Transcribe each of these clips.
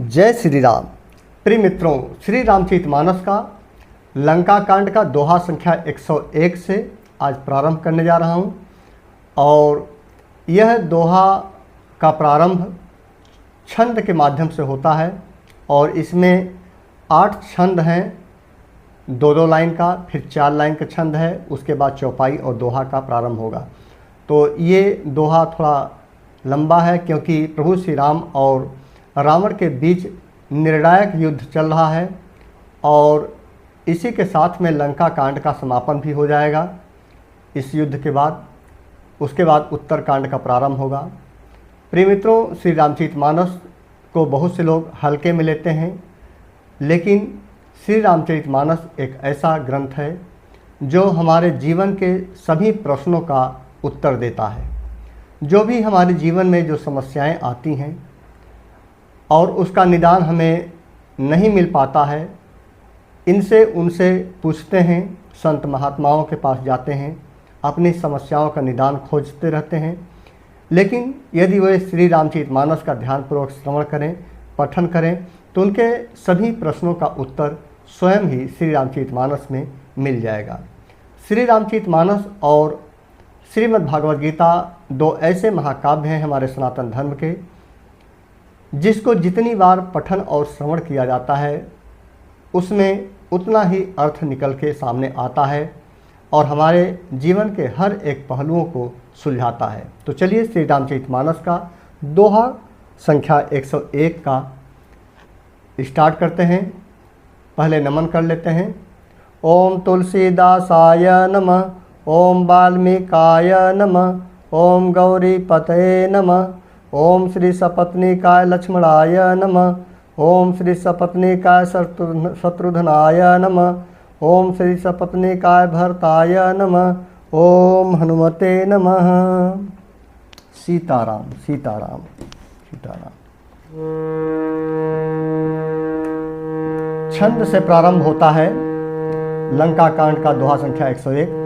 जय श्री राम। प्रिय मित्रों, श्री रामचरितमानस का लंका कांड का दोहा संख्या 101 से आज प्रारंभ करने जा रहा हूं। और यह दोहा का प्रारंभ छंद के माध्यम से होता है और इसमें 8 छंद हैं, 2-2 लाइन का, फिर 4 लाइन का छंद है, उसके बाद चौपाई और दोहा का प्रारंभ होगा। तो ये दोहा थोड़ा लंबा है क्योंकि प्रभु श्री राम और रावण के बीच निर्णायक युद्ध चल रहा है और इसी के साथ में लंका कांड का समापन भी हो जाएगा। इस युद्ध के बाद उसके बाद उत्तर कांड का प्रारंभ होगा। प्रिय मित्रों, श्री रामचरितमानस को बहुत से लोग हल्के में लेते हैं, लेकिन श्री रामचरितमानस एक ऐसा ग्रंथ है जो हमारे जीवन के सभी प्रश्नों का उत्तर देता है। जो भी हमारे जीवन में जो समस्याएं आती हैं और उसका निदान हमें नहीं मिल पाता है, इनसे उनसे पूछते हैं, संत महात्माओं के पास जाते हैं, अपनी समस्याओं का निदान खोजते रहते हैं। लेकिन यदि वे श्री रामचरितमानस का ध्यानपूर्वक श्रवण करें, पठन करें, तो उनके सभी प्रश्नों का उत्तर स्वयं ही श्री रामचरितमानस में मिल जाएगा। श्री रामचरितमानस और श्रीमद् भागवत गीता 2 ऐसे महाकाव्य हैं हमारे सनातन धर्म के, जिसको जितनी बार पठन और श्रवण किया जाता है उसमें उतना ही अर्थ निकल के सामने आता है और हमारे जीवन के हर एक पहलुओं को सुलझाता है। तो चलिए श्री रामचरितमानस का दोहा संख्या 101 का स्टार्ट करते हैं। पहले नमन कर लेते हैं। ओम तुलसीदासाय नमः, ओम वाल्मीकाय नमः, ओम गौरीपतये नमः, ओम श्री सपत्नीकाय लक्ष्मणाय नमः, ओम श्री सपत्नीकाय शत्रुघ्नाय नमः, ओम श्री सपत्नीकाय भरताय नमः, ओम हनुमते नमः। सीताराम सीताराम सीताराम। छंद से प्रारंभ होता है लंका कांड का दोहा संख्या 101।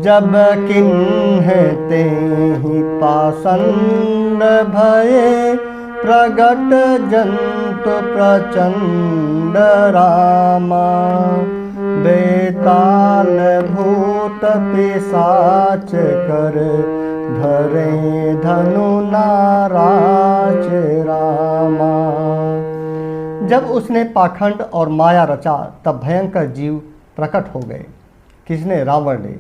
जब किन्हते ही पाषंड भये, प्रगट जंतु प्रचंड रामा, बेताल भूत पिशाच कर, धरे धनु नाराज रामा। जब उसने पाखंड और माया रचा तब भयंकर जीव प्रकट हो गए। किसने? रावण ने।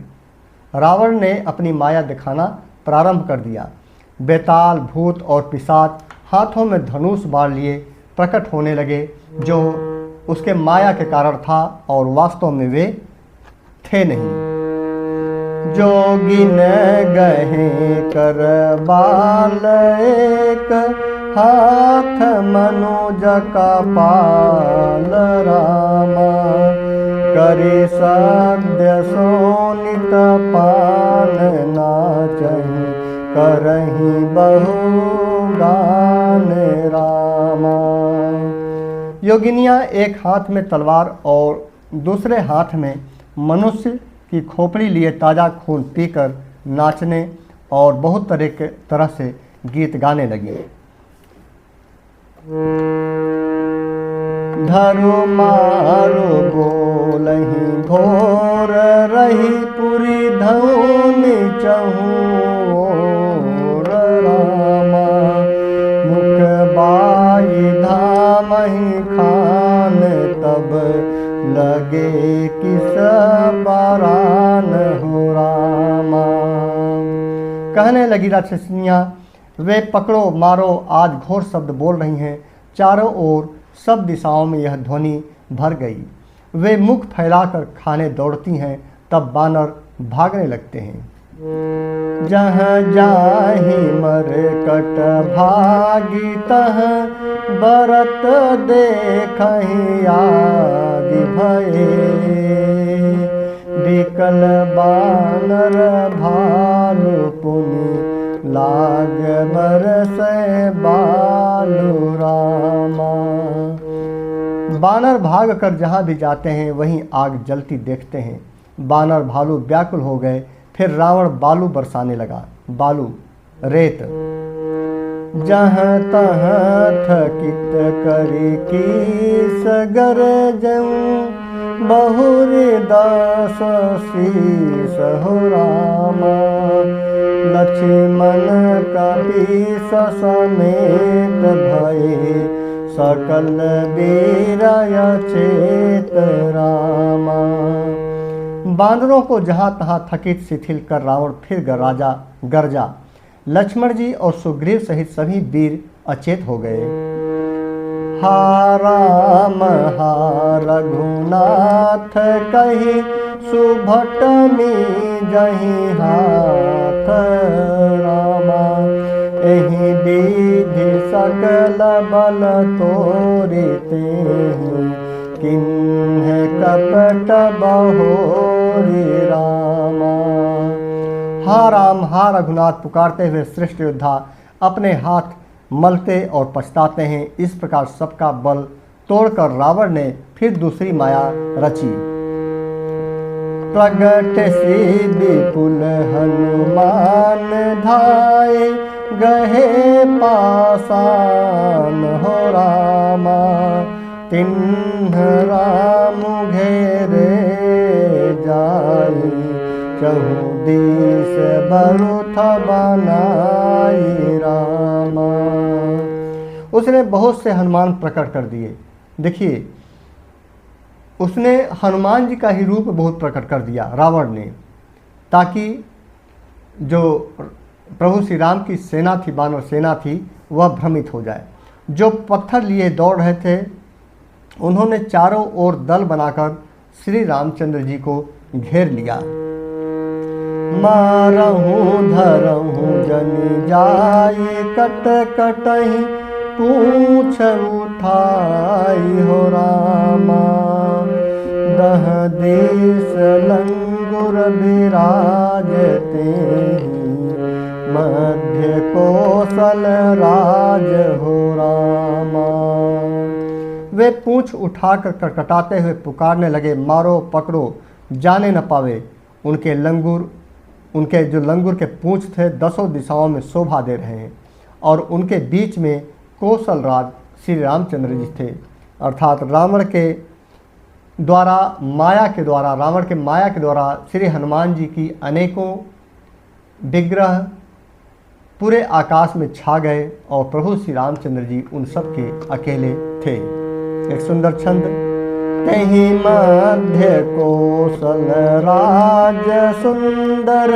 रावण ने अपनी माया दिखाना प्रारंभ कर दिया। बेताल भूत और पिशाच हाथों में धनुष बाण लिए प्रकट होने लगे, जो उसके माया के कारण था और वास्तव में वे थे नहीं। जोगिन गहे कर बाल एक, हाथ मनुज का पाल रामा, करि सद्य सोनित पान नाचहि, करहि बहु गान रामा। योगिनियाँ एक हाथ में तलवार और दूसरे हाथ में मनुष्य की खोपड़ी लिए ताज़ा खून पीकर नाचने और बहुत तरह से गीत गाने लगी। धरु मारु बोलहि घोर रही, पुरी धौनि चहूर रामा, मुख बाई धामहि खान, तब लगे किस बरान हो रामा। कहने लगी राक्षसियाँ, वे पकड़ो मारो आज घोर शब्द बोल रही हैं। चारों ओर सब दिशाओं में यह ध्वनि भर गई। वे मुख फैलाकर खाने दौड़ती हैं, तब बानर भागने लगते हैं। जहाँ जाहि मरकट भागी, तह बरत देखहि आदि भये, बिकल बानर भालु पुनि, लाग बरसै बालू रामा। बानर भाग कर जहाँ भी जाते हैं वहीं आग जलती देखते हैं। बानर भालू व्याकुल हो गए। फिर रावण बालू बरसाने लगा। बालू रेत। जहाँ तहाँ थकित करी की सगर जऊँ, बहुरी दास शीस हो रामा। लक्ष्मण कपीस समेत भये, सकल वीर अचेत रामा। बानरों को जहाँ तहाँ थकित शिथिल कर रावण फिर गरजा। लक्ष्मण जी और सुग्रीव सहित सभी वीर अचेत हो गए। हा राम हा रघुनाथ कही, सुभट जही हाथ रामा। एहि विधि सकल बल तोरिते, किन्ह कपट बहोरी रामा। हा राम हा रघुनाथ पुकारते हुए श्रेष्ठ योद्धा अपने हाथ मलते और पछताते हैं। इस प्रकार सबका बल तोड़कर रावण ने फिर दूसरी माया रची। प्रगट श्री विपुल हनुमान धाये, गहे पासान हो रामा। तिन्ह राम घेरे जाई, चहु दिस बरुथ बनाई रामा। उसने बहुत से हनुमान प्रकट कर दिए। देखिए, उसने हनुमान जी का ही रूप बहुत प्रकट कर दिया रावण ने, ताकि जो प्रभु श्री राम की सेना थी, वानर सेना थी, वह भ्रमित हो जाए। जो पत्थर लिए दौड़ रहे थे, उन्होंने चारों ओर दल बनाकर श्री रामचंद्र जी को घेर लिया। मारहूँ धरहूँ जनि जाई, कट कटहि पूछ उठाई हो रामा। दह देश लंगुर विराजते, मध्य कौशल राज हो रामा। वे पूंछ उठाकर कटकटाते हुए पुकारने लगे, मारो पकड़ो, जाने न पावे। उनके जो लंगूर के पूंछ थे 10 दिशाओं में शोभा दे रहे हैं, और उनके बीच में कौशल राज श्री रामचंद्र जी थे। अर्थात रावण के माया के द्वारा श्री हनुमान जी की अनेकों विग्रह पूरे आकाश में छा गए, और प्रभु श्री रामचंद्र जी उन सब के अकेले थे। एक सुंदर छंद। तहि मध्य कौशल राज सुंदर,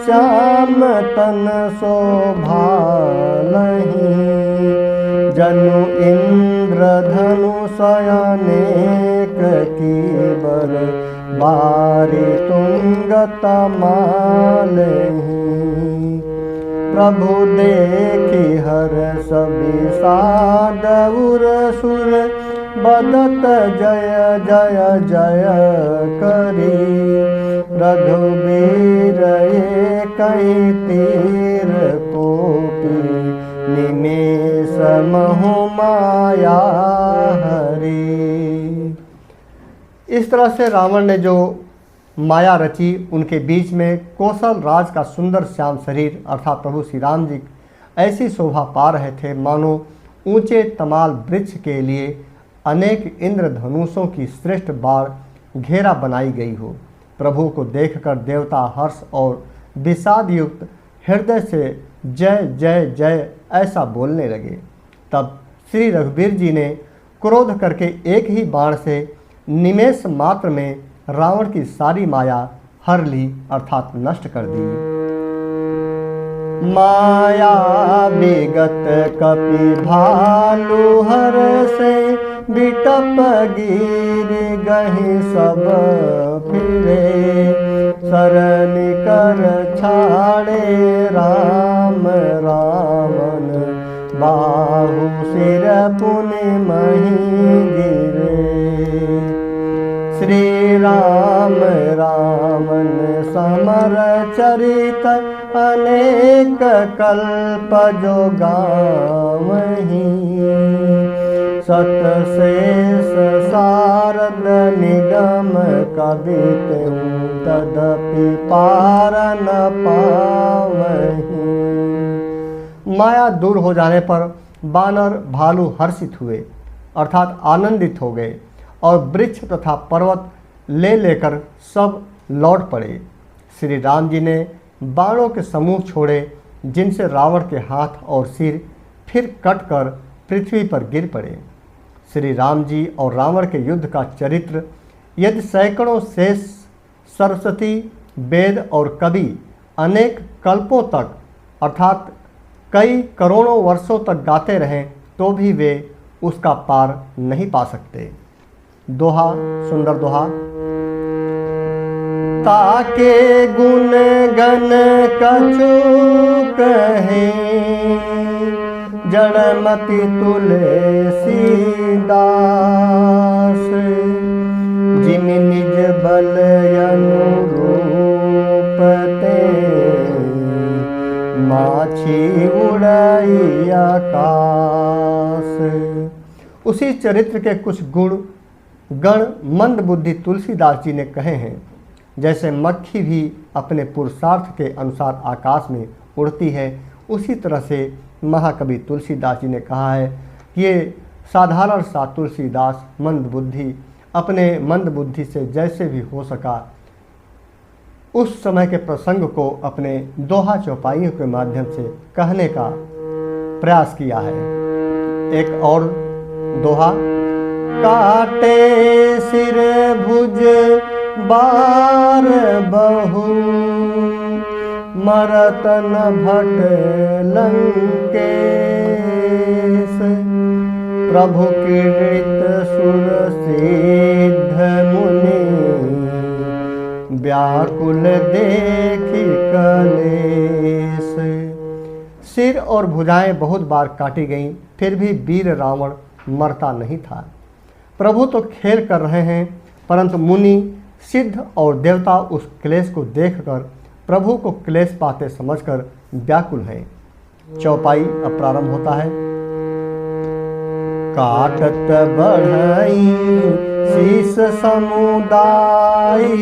श्याम तन शोभा लहि। जनु इंद्र धनुष अनेक कीबर, बारी तुंग तमालहि। प्रभु देखि हर्ष विषाद उर सुर, बदत जय जय जय करी। रघुबीर एकहि तीर कोपी, निमेष महु माया हरी। इस तरह से रावण ने जो माया रची, उनके बीच में कौशल राज का सुंदर श्याम शरीर अर्थात प्रभु श्री राम जी ऐसी शोभा पा रहे थे, मानो ऊंचे तमाल वृक्ष के लिए अनेक इंद्रधनुषों की श्रेष्ठ बाढ़ घेरा बनाई गई हो। प्रभु को देखकर देवता हर्ष और विषाद युक्त हृदय से जय जय जय ऐसा बोलने लगे। तब श्री रघुवीर जी ने क्रोध करके एक ही बाण से निमेष मात्र में रावण की सारी माया हर ली अर्थात नष्ट कर दी। माया विगत कपि भालू हर से, बिटप गिर गहि सब फिरे। शरण कर छाड़े राम रावण, बाहु सिर पुनि मही गिरे। श्री राम रावण समर चरित, अनेक कल्प जो गावहीं। सत शेष शारद निगम कवित, तदपि पार न पावहीं। माया दूर हो जाने पर बानर भालू हर्षित हुए अर्थात आनंदित हो गए और वृक्ष तथा पर्वत ले लेकर सब लौट पड़े। श्री राम जी ने बाणों के समूह छोड़े जिनसे रावण के हाथ और सिर फिर कटकर पृथ्वी पर गिर पड़े। श्री राम जी और रावण के युद्ध का चरित्र यदि सैकड़ों शेष, सरस्वती, वेद और कवि अनेक कल्पों तक अर्थात कई करोड़ों वर्षों तक गाते रहें तो भी वे उसका पार नहीं पा सकते। दोहा, सुंदर दोहा। ताके गुण गण कछु कहे, जड़मति तुलसीदास। जिमि निज बल अनुरूप ते, माछी उड़ाई आकाश। उसी चरित्र के कुछ गुण गण मंद बुद्धि तुलसीदास जी ने कहे हैं। जैसे मक्खी भी अपने पुरुषार्थ के अनुसार आकाश में उड़ती है, उसी तरह से महाकवि तुलसीदास जी ने कहा है कि ये साधारण सा तुलसीदास मंद बुद्धि अपने मंद बुद्धि से जैसे भी हो सका उस समय के प्रसंग को अपने दोहा चौपाइयों के माध्यम से कहने का प्रयास किया है। एक और दोहा। काटे सिर भुज बार बहु, मरत न भट लंकेश। प्रभु कीर्त सुर सिद्ध मुनि, व्याकुल देखी कलेश। सिर और भुजाएं बहुत बार काटी गईं, फिर भी वीर रावण मरता नहीं था। प्रभु तो खेल कर रहे हैं, परंतु मुनि, सिद्ध और देवता उस क्लेश को देखकर प्रभु को क्लेश पाते समझकर व्याकुल हैं। चौपाई अब प्रारंभ होता है। काटत बढ़ई शीस समुदायी,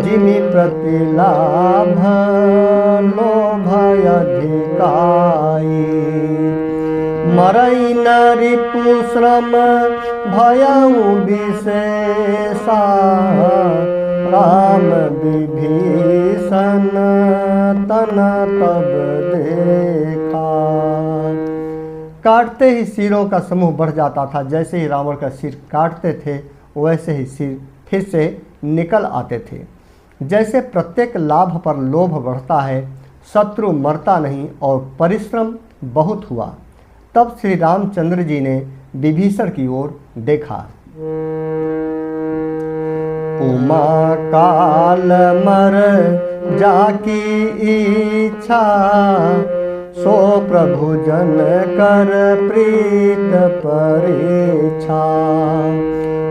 जिमि प्रतिलाभ लोभ अधिकाई। मरई न रिपु श्रम भयउ विशेषा, राम विभीषण तन तब देखा। काटते ही सिरों का समूह बढ़ जाता था। जैसे ही रावण का सिर काटते थे वैसे ही सिर फिर से निकल आते थे। जैसे प्रत्येक लाभ पर लोभ बढ़ता है, शत्रु मरता नहीं और परिश्रम बहुत हुआ। तब श्री रामचंद्र जी ने विभीषण की ओर देखा। उमा काल मर जाकी इच्छा, सो प्रभु जन कर प्रीत परीक्षा।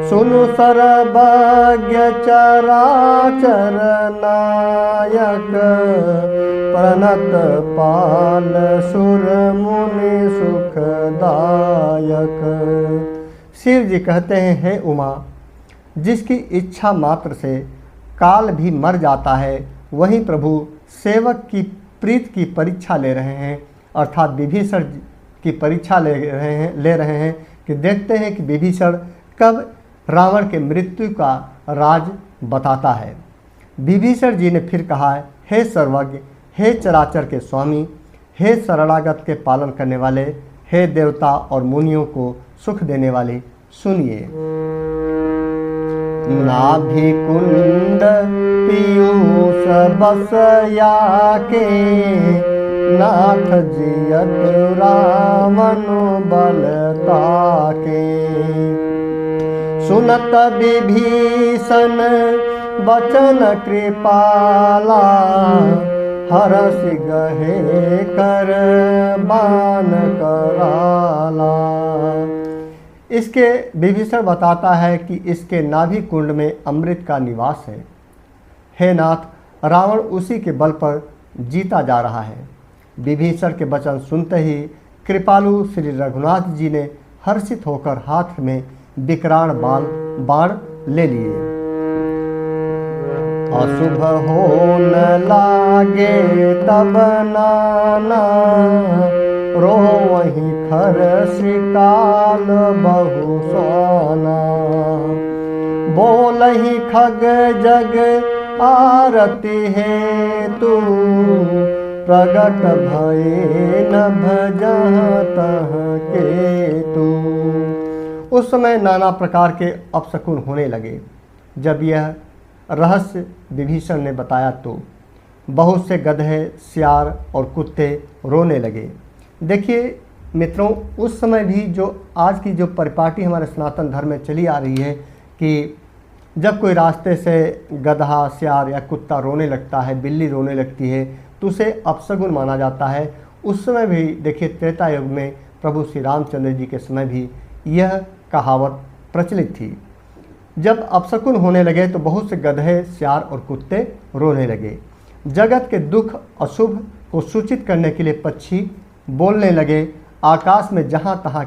सुनु सर्वज्ञ चराचर नायक, प्रणत पाल सुर मुनि सुखदायक। शिव जी कहते हैं, हे उमा, जिसकी इच्छा मात्र से काल भी मर जाता है, वही प्रभु सेवक की प्रीत की परीक्षा ले रहे हैं, अर्थात विभीषण की परीक्षा ले रहे हैं कि देखते हैं कि विभीषण कब रावण के मृत्यु का राज बताता है। विभीषण जी ने फिर कहा, हे सर्वज्ञ, हे चराचर के स्वामी, हे शरणागत के पालन करने वाले, हे देवता और मुनियों को सुख देने वाले, सुनिए। नाभि कुंड पीयूष बसया के, नाथ जियत रामन बलता के। सुनत विभीषण बचन कृपाला, हरस गहे कर बान कराला। इसके विभीषण बताता है कि इसके नाभि कुंड में अमृत का निवास है। हे नाथ, रावण उसी के बल पर जीता जा रहा है। विभीषण के वचन सुनते ही कृपालु श्री रघुनाथ जी ने हर्षित होकर हाथ में विकराल बाण ले लिए अशुभ हो न लागे तब नाना, रो वहीं खर श्रीकाल बहु स्वाना। बोलहि खग जग आरती है तू, प्रगट भये न भजह तह के तू। उस समय नाना प्रकार के अपशकुन होने लगे। जब यह रहस्य विभीषण ने बताया तो बहुत से गधे, सियार और कुत्ते रोने लगे। देखिए मित्रों, उस समय भी जो आज की जो परिपाटी हमारे सनातन धर्म में चली आ रही है कि जब कोई रास्ते से गधा, सियार या कुत्ता रोने लगता है, बिल्ली रोने लगती है, तो उसे अपशगुन माना जाता है। उस समय भी देखिए त्रेता युग में प्रभु श्री रामचंद्र जी के समय भी यह कहावत प्रचलित थी। जब अपशकुन होने लगे तो बहुत से गधे, सियार और कुत्ते रोने लगे। जगत के दुख, अशुभ को सूचित करने के लिए पक्षी बोलने लगे। आकाश में जहाँ तहाँ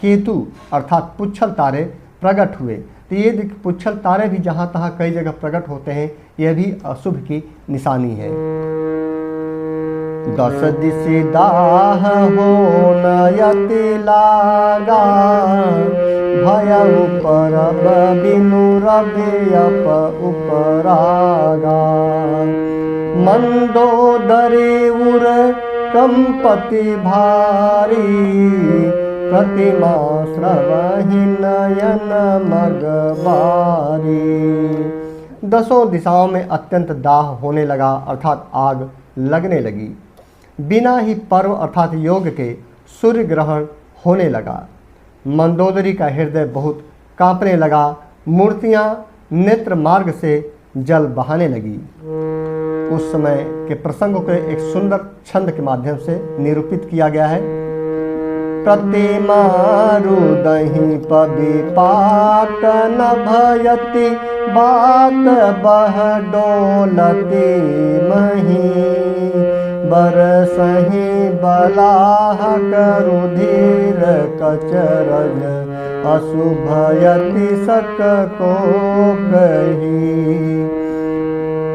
केतु अर्थात पुच्छल तारे प्रकट हुए। तो ये पुच्छल तारे भी जहाँ तहाँ कई जगह प्रकट होते हैं, यह भी अशुभ की निशानी है। दस दिशि दाह हो नयति लागा, भय उपरब बिनु रवि अप उपरागा। मंदोदरी उर कंपति भारी, प्रतिमा श्रवहि नयन मगबारी। दसों दिशाओं में अत्यंत दाह होने लगा अर्थात आग लगने लगी। बिना ही पर्व अर्थात योग के सूर्य ग्रहण होने लगा। मंदोदरी का हृदय बहुत कांपने लगा। मूर्तियां नेत्र मार्ग से जल बहाने लगी। उस समय के प्रसंगों को एक सुंदर छंद के माध्यम से निरूपित किया गया है। प्रतिमा रुदहि पविपात न भयति, बात बह डोलती मही। बरसहि बलाह करुधिर कचरज, अशुभयति सक को कही।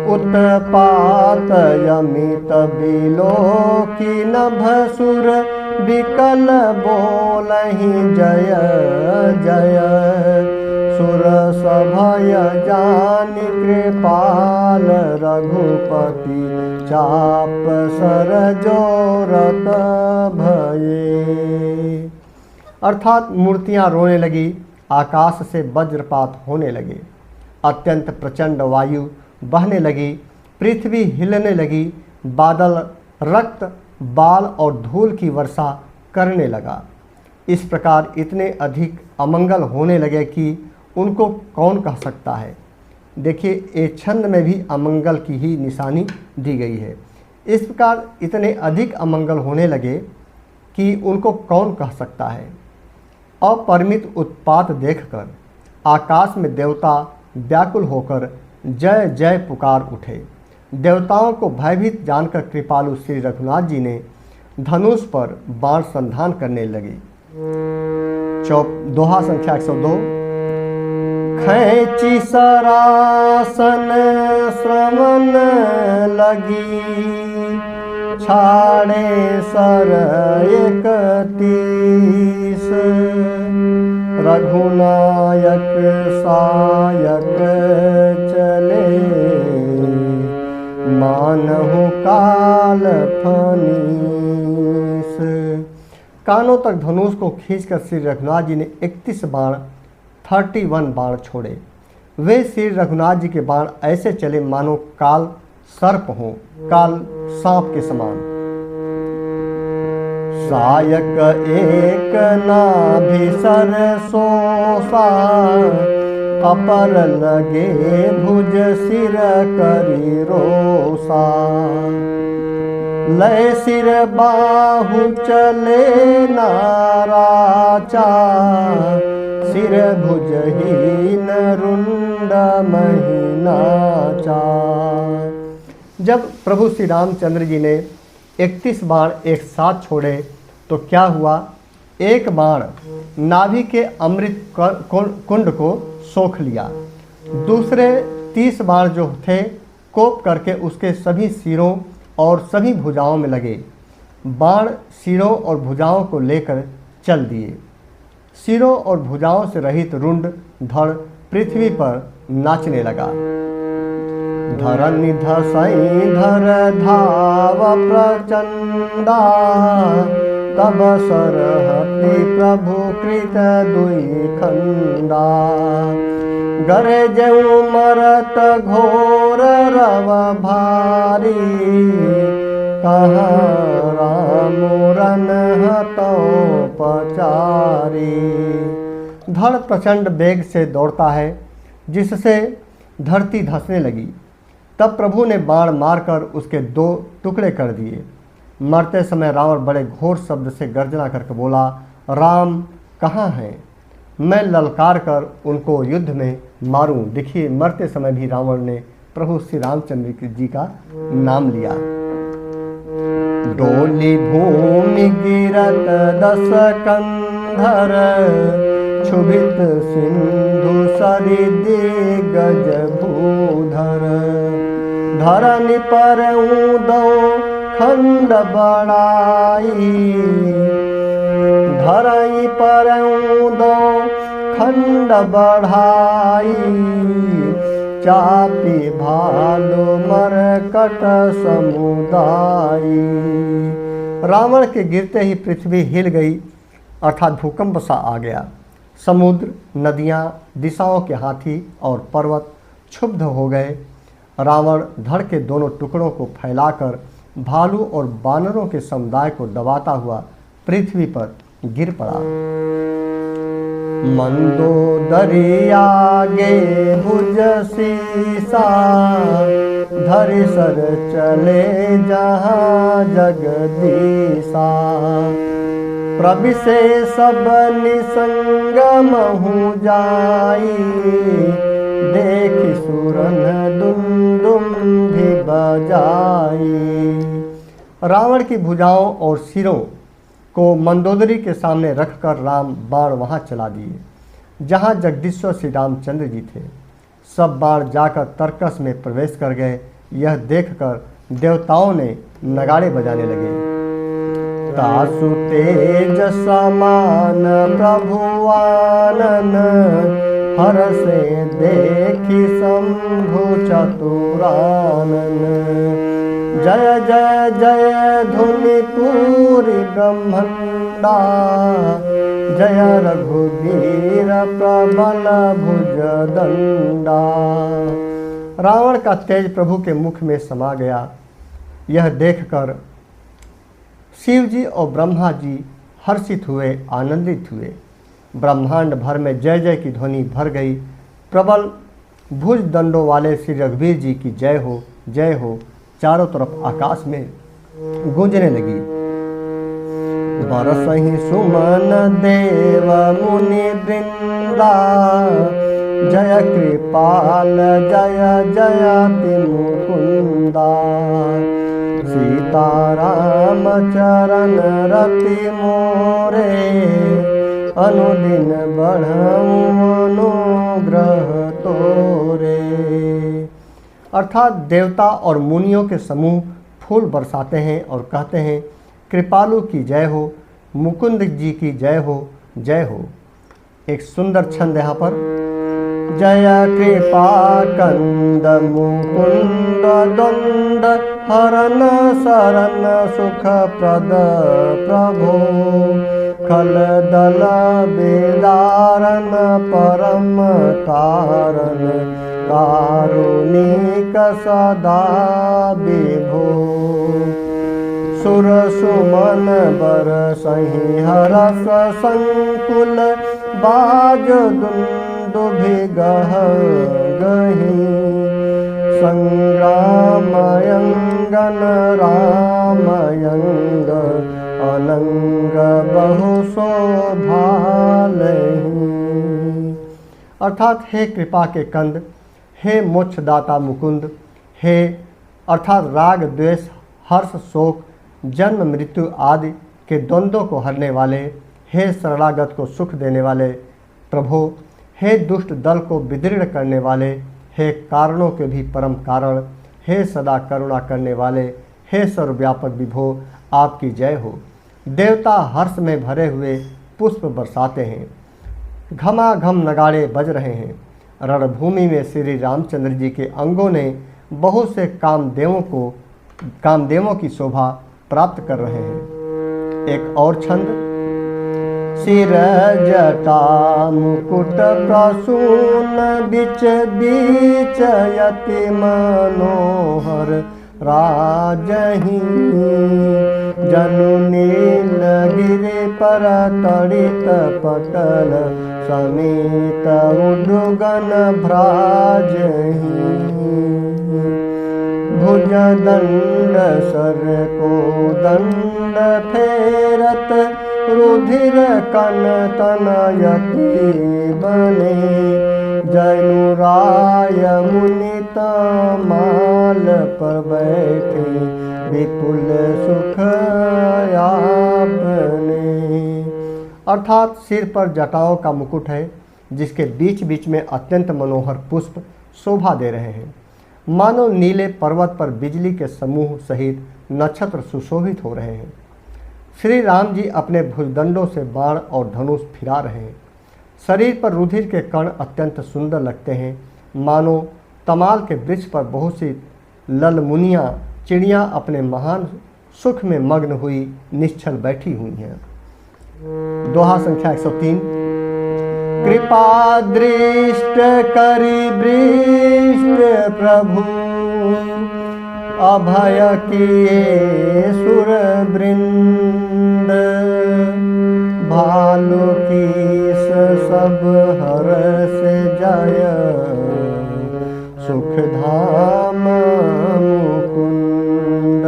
उत्पात यमित बिलोकी नभसुर, विकल बोलहि जय जय। सुर सभय जानि कृपाल, रघुपति चाप सर जोरत भये। अर्थात मूर्तियां रोने लगी, आकाश से वज्रपात होने लगे, अत्यंत प्रचंड वायु बहने लगी, पृथ्वी हिलने लगी, बादल रक्त, बाल और धूल की वर्षा करने लगा। इस प्रकार इतने अधिक अमंगल होने लगे कि उनको कौन कह सकता है। देखिए ये छंद में भी अमंगल की ही निशानी दी गई है। इस प्रकार इतने अधिक अमंगल होने लगे कि उनको कौन कह सकता है। अपरिमित उत्पात देखकर आकाश में देवता व्याकुल होकर जय जय पुकार उठे। देवताओं को भयभीत जानकर कृपालु श्री रघुनाथ जी ने धनुष पर बाण संधान करने लगे। दोहा संख्या 102। खैची सरासन श्रवण लगी, छाड़े सर 31। रघुनायक सायक चले, मानहु काल फनीस। कानों तक धनुष को खींचकर श्री रघुनाथ जी ने 31 बाण छोड़े। वे श्री रघुनाथ जी के बाण ऐसे चले मानो काल सर्प हो, काल सांप के समान। सायक एक नाभिसर सोसा, अपर लगे भुज सिर करी रोसा। लय सिर बाहु चले नाराचा, सिर भुजहीन रुंड महीनाचा। जब प्रभु श्री रामचंद्र जी ने 31 बाण एक साथ छोड़े तो क्या हुआ? एक बाण नाभि के अमृत कुंड को सोख लिया। दूसरे 30 बाण जो थे कोप करके उसके सभी सिरों और सभी भुजाओं में लगे। बाण सिरों और भुजाओं को लेकर चल दिए। सिरों और भुजाओं से रहित रुंड धड़ पृथ्वी पर नाचने लगा। धरनि धसई धर धाव प्रचंडा, तब सरहति प्रभु कृत दुई खंडा। गरजऊ मरत घोर रव भारी, कहाँ राम रन हतो पचारी। धड़ प्रचंड वेग से दौड़ता है, जिससे धरती धंसने लगी। तब प्रभु ने बाण मारकर उसके 2 टुकड़े कर दिए। मरते समय रावण बड़े घोर शब्द से गर्जना करके बोला, राम कहाँ हैं? मैं ललकार कर उनको युद्ध में मारूं। देखिए, मरते समय भी रावण ने प्रभु श्री रामचंद्र जी का नाम लिया। डोली भूमि गिरत 10 कंधर, क्षुभित सिंधु सरि दिग्गज भूधर। धरनि पर ऊदौ खंड बढ़ाई, धरई पर ऊदौ खंड बढ़ाई। चापी भालू मरकट समुदाई। रावण के गिरते ही पृथ्वी हिल गई, अर्थात भूकंप सा आ गया। समुद्र, नदियाँ, दिशाओं के हाथी और पर्वत क्षुब्ध हो गए। रावण धड़ के दोनों टुकड़ों को फैलाकर भालू और बानरों के समुदाय को दबाता हुआ पृथ्वी पर गिर पड़ा। मंदोदरी आगे भुज सीसा, धरि सर चले जहाँ जगदीसा। प्रविशे सब निसंग महु जाई, देखि सुरन दुंदुभि बजाई। रावण की भुजाओं और सिरों को मंदोदरी के सामने रखकर राम बाण वहां चला दिए जहां जगदीश्वर श्री रामचंद्र जी थे। सब बाण जाकर तर्कस में प्रवेश कर गए। यह देखकर देवताओं ने नगाड़े बजाने लगे। तासु तेज समान प्रभुआनन, हरसे देखि शंभु चतुरानन। जय जय जय धुनि पूरी ब्रह्मंडा, जय रघुवीर प्रबल भुजदंडा। रावण का तेज प्रभु के मुख में समा गया। यह देखकर शिव जी और ब्रह्मा जी हर्षित हुए, आनंदित हुए। ब्रह्मांड भर में जय जय की ध्वनि भर गई। प्रबल भुज दंडों वाले श्री रघुवीर जी की जय हो, जय हो चारों तरफ आकाश में गूंजने लगी। बरसहि सुमन देव मुनि वृंदा, जय कृपाल जय जयति मुकुंदा। सीताराम चरण रति मोरे, अनुदिन बढ़ऊ अनुग्रह तोरे। अर्थात देवता और मुनियों के समूह फूल बरसाते हैं और कहते हैं, कृपालु की जय हो, मुकुंद जी की जय हो, जय हो। एक सुंदर छंद यहाँ पर। जय कृपा कंद मुकुंद द्वंद, हरन शरण सुख प्रद प्रभो। खल दल बेदारन परम कारण, कारुणिक सदा विभो। सुर सुमन बरसहि हरस संकुल, बाज दुंदुभि गह गही। संग्रामयंगन रामयंग, अनंग बहु शोभालहि। अर्थात हे कृपा के कंद, हे मोक्षदाता मुकुंद, हे अर्थात राग द्वेष हर्ष शोक जन्म मृत्यु आदि के द्वंद्वों को हरने वाले, हे शरणागत को सुख देने वाले प्रभो, हे दुष्ट दल को विदीर्ण करने वाले, हे कारणों के भी परम कारण, हे सदा करुणा करने वाले, हे सर्वव्यापक विभो, आपकी जय हो। देवता हर्ष में भरे हुए पुष्प बरसाते हैं, घमाघम नगाड़े बज रहे हैं। रणभूमि में श्री रामचंद्र जी के अंगों ने बहुत से कामदेवों की शोभा प्राप्त कर रहे हैं। एक और छंद। सिर जटा मुकुट प्रसून बिच बीच यति मनोहर राजही, जनु नील गिरि पर तड़ित पटल समेत उडुगन भ्राजही। भुज दंड सर को दंड फेरत, रुधिर कन तनयति बने, जनुराय मुनित माल पर बैठे, विपुल सुख आपने। अर्थात सिर पर जटाओं का मुकुट है, जिसके बीच बीच में अत्यंत मनोहर पुष्प शोभा दे रहे हैं। मानो नीले पर्वत पर बिजली के समूह सहित नक्षत्र सुशोभित हो रहे हैं। श्री राम जी अपने भुजदंडों से बाण और धनुष फिरा रहे हैं। शरीर पर रुधिर के कण अत्यंत सुंदर लगते हैं, मानो तमाल के वृक्ष पर बहुत सी ललमुनियाँ चिड़ियाँ अपने महान सुख में मग्न हुई निश्चल बैठी हुई हैं। दोहा संख्या 103। कृपा दृष्ट करि बृष्ट प्रभु, अभय किए सुर वृंद, भालु कीस सब हर से जय, सुख धाम मुकुंद।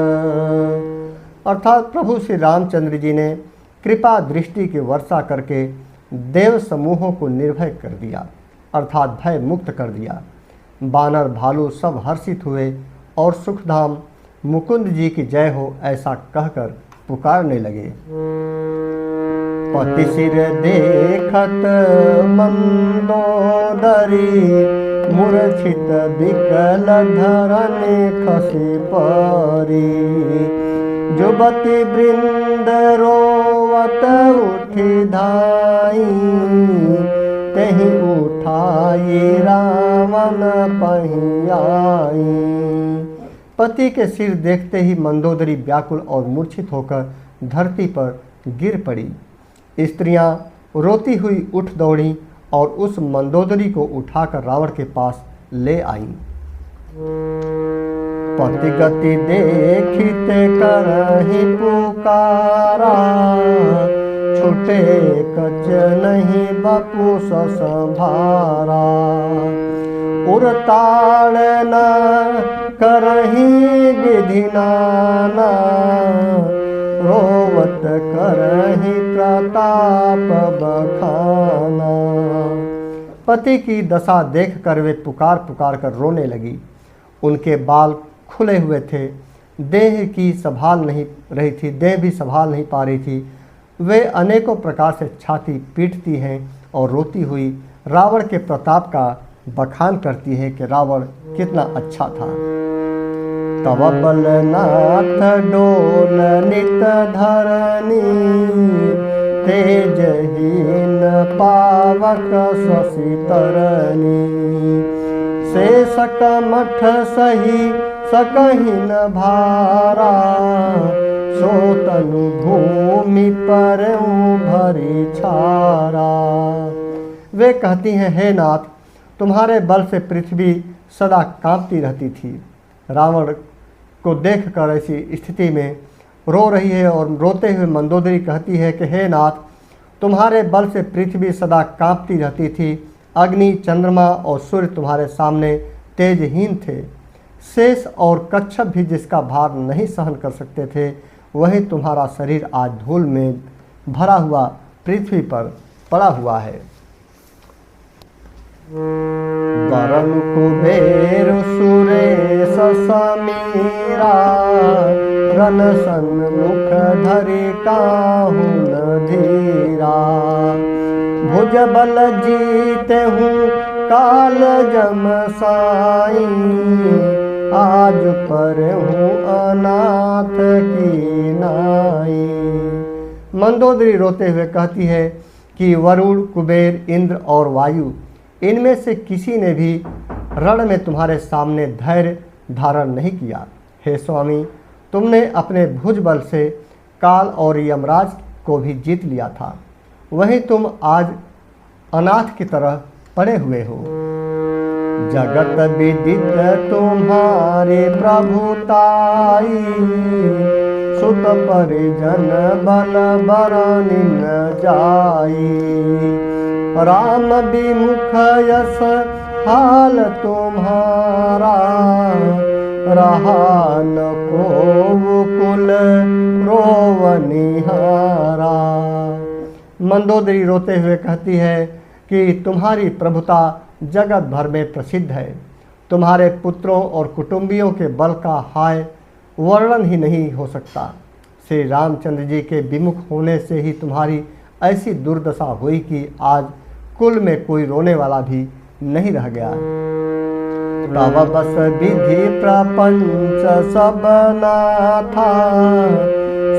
अर्थात प्रभु श्री रामचंद्र जी ने कृपा दृष्टि की वर्षा करके देव समूहों को निर्भय कर दिया, अर्थात भय मुक्त कर दिया। बानर भालू सब हर्षित हुए और सुखधाम मुकुंद जी की जय हो ऐसा कहकर पुकारने लगे। पति सिर देखत मंदोदरी, मूर्छित विकल धरने खसी परी, जुबती वृंद रोवत उठी धाई, तेहि उठाई रावण पहियाई। पति के सिर देखते ही मंदोदरी व्याकुल और मूर्छित होकर धरती पर गिर पड़ी। स्त्रियां रोती हुई उठ दौड़ी और उस मंदोदरी को उठाकर रावण के पास ले आईं। पति गति देखिते करहि पुकारा, छूटे कच नहीं बपु संभारा। उरताड़ न करहि विधि नाना, रोवत करहि प्रताप बखाना। पति की दशा देखकर वे पुकार पुकार कर रोने लगी। उनके बाल खुले हुए थे, देह भी संभाल नहीं पा रही थी। वे अनेकों प्रकार से छाती पीटती हैं और रोती हुई रावण के प्रताप का बखान करती है कि रावण कितना अच्छा था। तव बलनाथ डोल नित धरनी, तेजहीन पावक शशि तरनी। शेष कमठ सही सकहि न भारा, सोतनु भूमि पर भरी छारा। वे कहती हैं, हे नाथ, तुम्हारे बल से पृथ्वी सदा कांपती रहती थी। रावण को देखकर ऐसी स्थिति में रो रही है और रोते हुए मंदोदरी कहती है कि हे नाथ, तुम्हारे बल से पृथ्वी सदा कांपती रहती थी। अग्नि, चंद्रमा और सूर्य तुम्हारे सामने तेजहीन थे। शेष और कच्छप भी जिसका भार नहीं सहन कर सकते थे, वही तुम्हारा शरीर आज धूल में भरा हुआ पृथ्वी पर पड़ा हुआ है। वरन कुबेर सुरेश समीरा, रन सन्मुख धरि काहू न धीरा। भुज बल जीते हूँ काल जम साई, आज पर हूँ अनाथ की नाई। मंदोदरी रोते हुए कहती है कि वरुण, कुबेर, इंद्र और वायु, इनमें से किसी ने भी रण में तुम्हारे सामने धैर्य धारण नहीं किया। हे स्वामी, तुमने अपने भुज बल से काल और यमराज को भी जीत लिया था, वहीं तुम आज अनाथ की तरह पड़े हुए हो। जगत विदित तुम्हारी प्रभुताई, सुत परिजन बल बरनिन जाई। राम विमुख यस हाल तुम्हारा, रहा न को कुल रोवनिहारा। मंदोदरी रोते हुए कहती है कि तुम्हारी प्रभुता जगत भर में प्रसिद्ध है। तुम्हारे पुत्रों और कुटुंबियों के बल का हाय वर्णन ही नहीं हो सकता। श्री रामचंद्र जी के विमुख होने से ही तुम्हारी ऐसी दुर्दशा हुई कि आज कुल में कोई रोने वाला भी नहीं रह गया। तव बस विधि प्रपंच सब नाथा,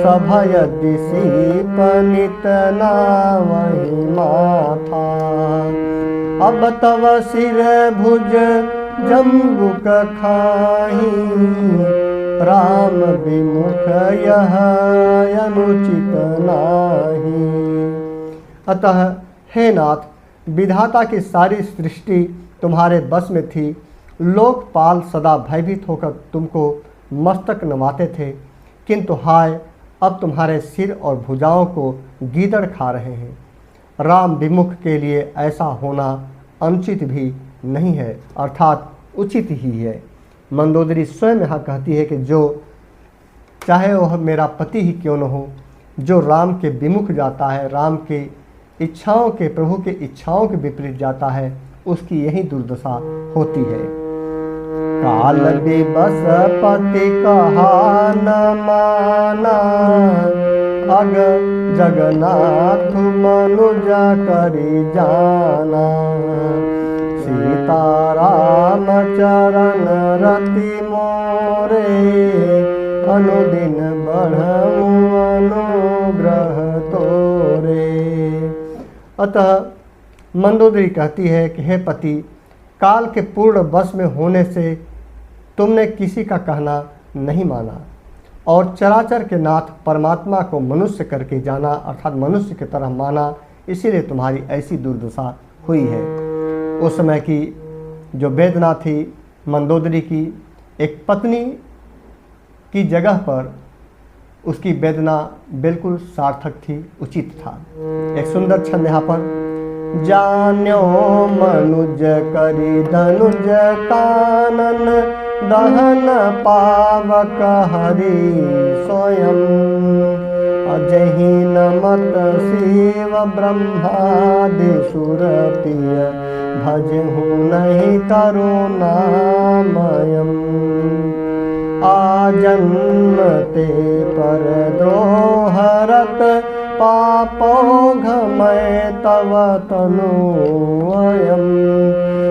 सभय दिशी पनित नावहि माथा। अब तव सिर भुज जम्बुक खाही, राम विमुख यह अनुचित नाही। अतः हे नाथ, विधाता की सारी सृष्टि तुम्हारे बस में थी। लोकपाल सदा भयभीत होकर तुमको मस्तक नवाते थे, किंतु हाय, अब तुम्हारे सिर और भुजाओं को गीदड़ खा रहे हैं। राम विमुख के लिए ऐसा होना अनुचित भी नहीं है, अर्थात उचित ही है। मंदोदरी स्वयं यहाँ कहती है कि जो चाहे वह मेरा पति ही क्यों न हो, जो राम के विमुख जाता है, राम के इच्छाओं के, प्रभु के इच्छाओं के विपरीत जाता है, उसकी यही दुर्दशा होती है। काल विबस पति कहा न माना, अग जगन्नाथ मनुज करि जाना। सीताराम चरण रति मोरे, अनुदिन बढ़ऊं अनुग्रह तोरे। अतः मंदोदरी कहती है कि हे पति, काल के पूर्ण वश में होने से तुमने किसी का कहना नहीं माना और चराचर के नाथ परमात्मा को मनुष्य करके जाना, अर्थात मनुष्य की तरह माना, इसीलिए तुम्हारी ऐसी दुर्दशा हुई है। उस समय की जो वेदना थी मंदोदरी की, एक पत्नी की जगह पर उसकी वेदना बिल्कुल सार्थक थी, उचित था। एक सुंदर छंद यहाँ पर। जान्यो मनुज करि धनुज कानन, दहन पावक हरि स्वयं। अजहि नमत शिव ब्रह्मादि सुर प्रिय, भजहु नहीं करुणामयम्। आजन्मते पर द्रोहरत, पापौघमय तव तनूयम्।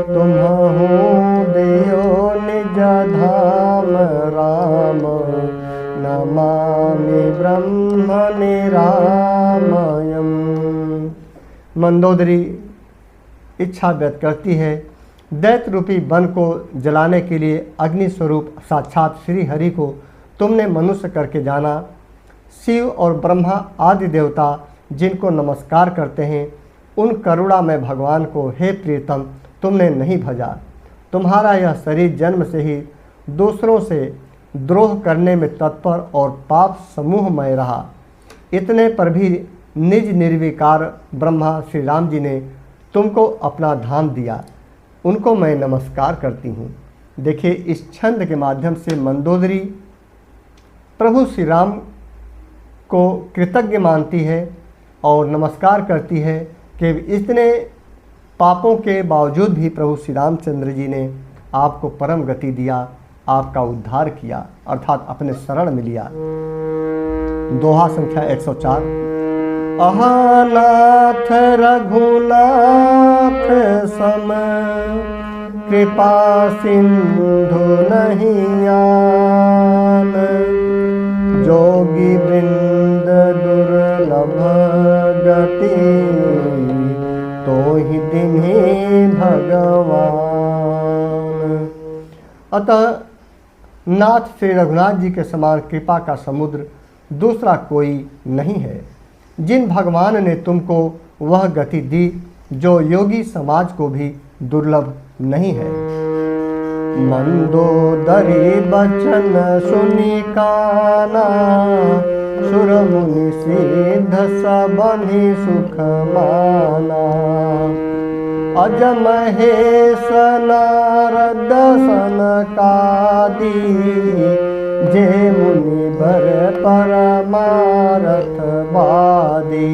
तुम्हु दियो निज धाम राम, नमामि ब्रह्म निरामयम्। मंदोदरी इच्छा व्यक्त करती है, दैत्य रूपी वन को जलाने के लिए अग्नि स्वरूप साक्षात श्री हरि को तुमने मनुष्य करके जाना। शिव और ब्रह्मा आदि देवता जिनको नमस्कार करते हैं, उन करुणा में भगवान को हे प्रियतम तुमने नहीं भजा। तुम्हारा यह शरीर जन्म से ही दूसरों से द्रोह करने में तत्पर और पाप समूहमय रहा। इतने पर भी निज निर्विकार ब्रह्मा श्री राम जी ने तुमको अपना धाम दिया, उनको मैं नमस्कार करती हूँ। देखिए, इस छंद के माध्यम से मंदोदरी प्रभु श्री राम को कृतज्ञ मानती है और नमस्कार करती है कि इतने पापों के बावजूद भी प्रभु श्री रामचंद्र जी ने आपको परम गति दिया, आपका उद्धार किया, अर्थात अपने शरण में लिया। दोहा संख्या 104। अहानाथ रघुनाथ सम, कृपा सिंधु नहीं आन, जोगी वृंद दुर्लभ गति, तो ही दिन्हि भगवान। अतः नाथ श्री रघुनाथ जी के समान कृपा का समुद्र दूसरा कोई नहीं है। जिन भगवान ने तुमको वह गति दी जो योगी समाज को भी दुर्लभ नहीं है। मंदोदरी बचन सुनि काना, सुर मुनि सिद्ध सबनि सुख माना। अज महेश नारद सनकादि, जे मुनि बर परमारथ वादी।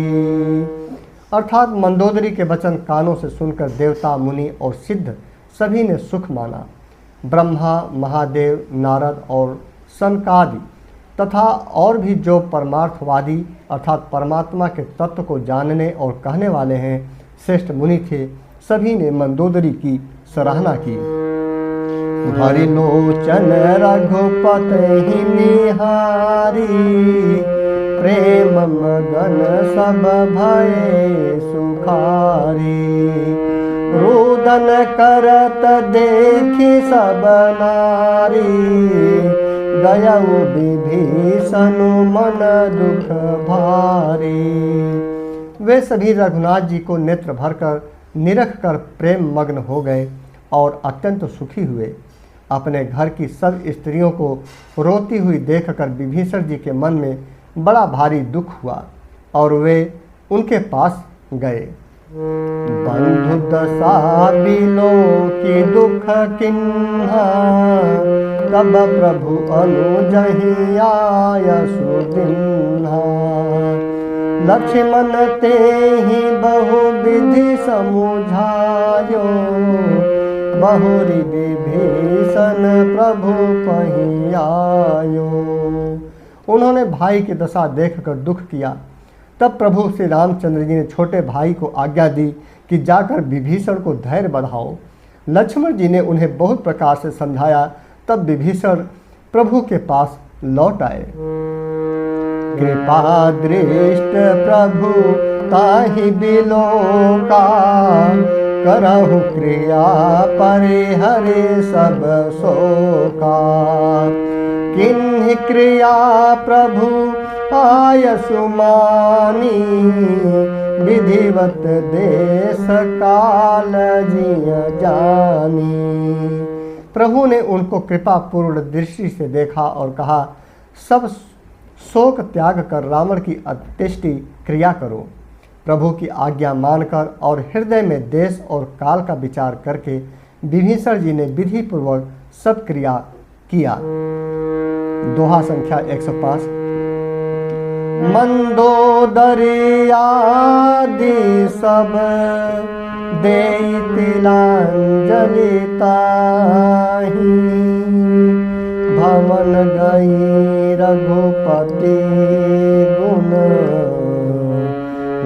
अर्थात मंदोदरी के वचन कानों से सुनकर देवता, मुनि और सिद्ध सभी ने सुख माना। ब्रह्मा, महादेव, नारद और सनकादि तथा और भी जो परमार्थवादी अर्थात परमात्मा के तत्व को जानने और कहने वाले हैं श्रेष्ठ मुनि थे, सभी ने मंदोदरी की सराहना की। भरि लोचन रघुपति निहारी, प्रेम मगन सब भये सुखारी। रुदन करत देखी सब नारी, गयउ विभीषण मन दुख भारी। वे सभी रघुनाथ जी को नेत्र भरकर निरख कर प्रेम मग्न हो गए और अत्यंत सुखी हुए। अपने घर की सब स्त्रियों को रोती हुई देखकर विभीषण जी के मन में बड़ा भारी दुख हुआ और वे उनके पास गए। बंधु दशा बिलो की दुख किन्हा, तब प्रभु अनुजहि आय सुदिन्हा। लक्ष्मण तेहि बहु विधि समुझायो, बहुरी विभीषण प्रभु पहि आयो। उन्होंने भाई की दशा देखकर दुख किया। तब प्रभु श्री रामचंद्र जी ने छोटे भाई को आज्ञा दी कि जाकर विभीषण को धैर्य बढ़ाओ। लक्ष्मण जी ने उन्हें बहुत प्रकार से समझाया। तब विभीषण प्रभु के पास लौट आए। कृपा दृष्ट प्रभु ताहि बिलोका, करहु क्रिया परिहरे सब शोका। किन्हि क्रिया प्रभु आय सुमानी, विधिवत देश काल जिय जानी। प्रभु ने उनको कृपा पूर्ण दृष्टि से देखा और कहा, सब शोक त्याग कर रावण की अंत्येष्टि क्रिया करो। प्रभु की आज्ञा मानकर और हृदय में देश और काल का विचार करके विभीषण जी ने विधि पूर्वक सब क्रिया किया। दोहा संख्या 105। मंदोदरी आदि सब देई तिलांजलि ताहि, भवन गई रघुपति गुण,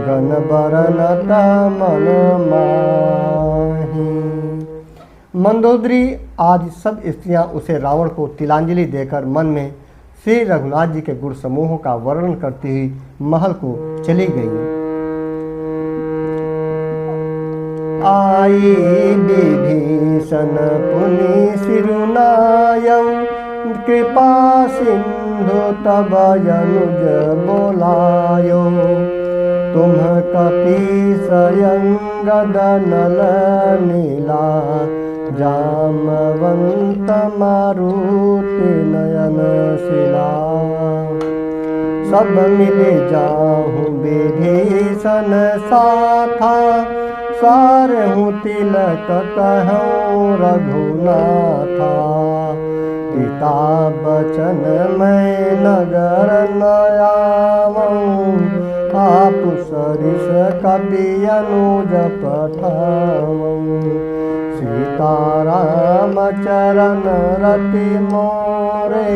गण बरनत मन माहि। मंदोदरी आदि सब स्त्रियां उसे रावण को तिलांजलि देकर मन में श्री रघुनाथ जी के गुण समूहों का वर्णन करती हुई महल को चली गईं। आई विभीषण पुनि सिरुनायौ, कृपा सिंधु तब अनुज बोलायो। तुम कपीसयंगद नल नीला, जामवंत मारुति नयन शिला। सब मिले जाहूँ विभीषण साथा, सारहूँ तिलक कहूँ रघुनाथा। पिता बचन मैं नगर न आवऊँ, आप सरिस कपि अनुज पठाऊँ। सीताराम चरण रति मोरे,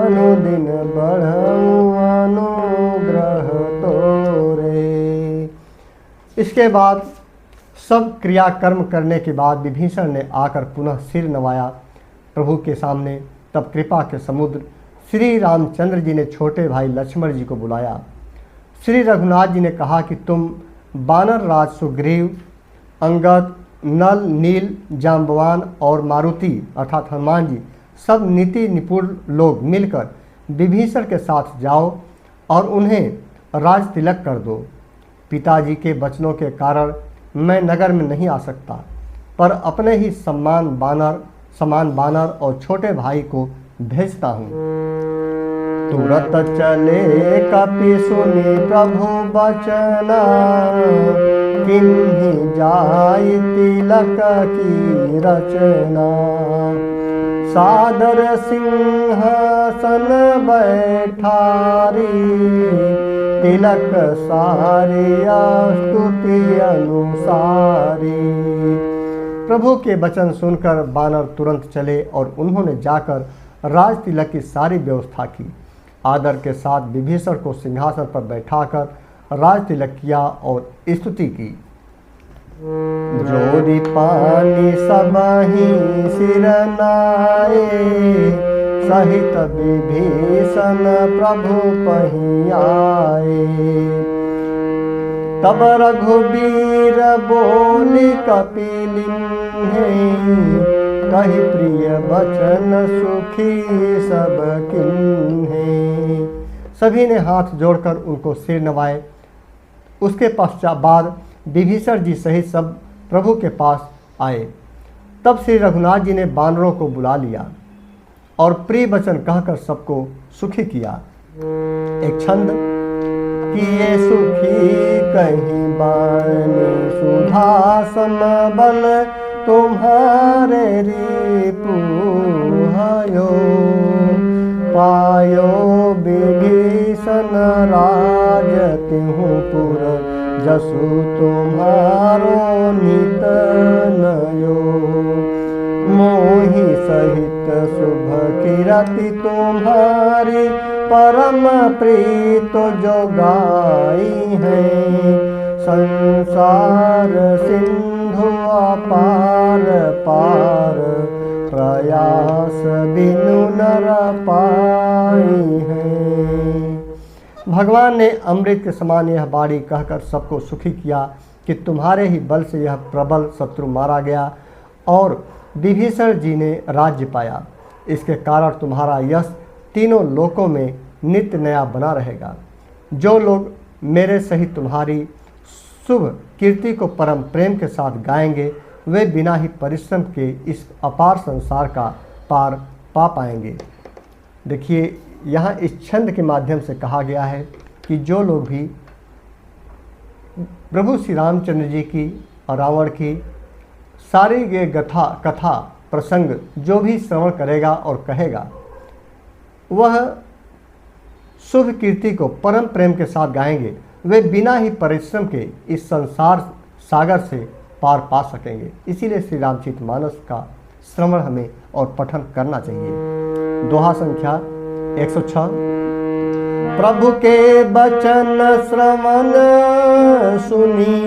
अनुदिन बढ़ऊँ अनुग्रह तोरे। इसके बाद सब क्रियाकर्म करने के बाद विभीषण ने आकर पुनः सिर नवाया प्रभु के सामने। तब कृपा के समुद्र श्री रामचंद्र जी ने छोटे भाई लक्ष्मण जी को बुलाया। श्री रघुनाथ जी ने कहा कि तुम बानर राज सुग्रीव, अंगद, नल, नील, जाम्बवान और मारुति अर्थात हनुमान जी सब नीति निपुण लोग मिलकर विभीषण के साथ जाओ और उन्हें राज तिलक कर दो। पिताजी के वचनों के कारण मैं नगर में नहीं आ सकता, पर अपने ही समान बानर और छोटे भाई को भेजता हूँ। तुरत चले कपि सुनि प्रभु बचना, किन्हीं जाय तिलक की रचना। सादर सिंहासन बैठारी, तिलक सारिया स्तुति अनुसारी। प्रभु के वचन सुनकर बानर तुरंत चले और उन्होंने जाकर राज तिलक की सारी व्यवस्था की। आदर के साथ विभीषण को सिंहासन पर बैठाकर राज तिलक किया और स्तुति की। जोरी पानी सबहि सिर नाए, सहित विभीषण प्रभु पहि आए। तब रघुबीर बोली कपिलिन्हे, कहि प्रिय वचन सुखी सब किन्हे। सभी ने हाथ जोड़कर उनको सिर नवाए। उसके पश्चात बाद विभीषण जी सहित सब प्रभु के पास आए। तब श्री रघुनाथ जी ने बानरों को बुला लिया और प्रिय वचन कहकर सबको सुखी किया। एक छंद किए सुखी कहीं बानी, सुधा समबल तुम्हारे रिपु भयो। पायो विभीषण राज तिहु पुर, जसु तुम्हारो नित नयो। मोहि सहित शुभ कीरति तुम्हारी, परम प्रीत जो गाई है। संसार सिंधु अपार पार, प्रयास बिनु नर पाई है। भगवान ने अमृत के समान यह बाणी कहकर सबको सुखी किया कि तुम्हारे ही बल से यह प्रबल शत्रु मारा गया और विभीषण जी ने राज्य पाया। इसके कारण तुम्हारा यश तीनों लोकों में नित्य नया बना रहेगा। जो लोग मेरे सहित तुम्हारी शुभ कीर्ति को परम प्रेम के साथ गाएंगे, वे बिना ही परिश्रम के इस अपार संसार का पार पा पाएंगे। देखिए, यहाँ इस छंद के माध्यम से कहा गया है कि जो लोग भी प्रभु श्री रामचंद्र जी की और रावण की सारी ये कथा प्रसंग जो भी श्रवण करेगा और कहेगा, वह शुभ कीर्ति को परम प्रेम के साथ गाएंगे। वे बिना ही परिश्रम के इस संसार सागर से पार पा सकेंगे। इसीलिए श्री रामचरितमानस का श्रवण हमें और पठन करना चाहिए। दोहा संख्या 106। प्रभु के वचन श्रवण सुनी,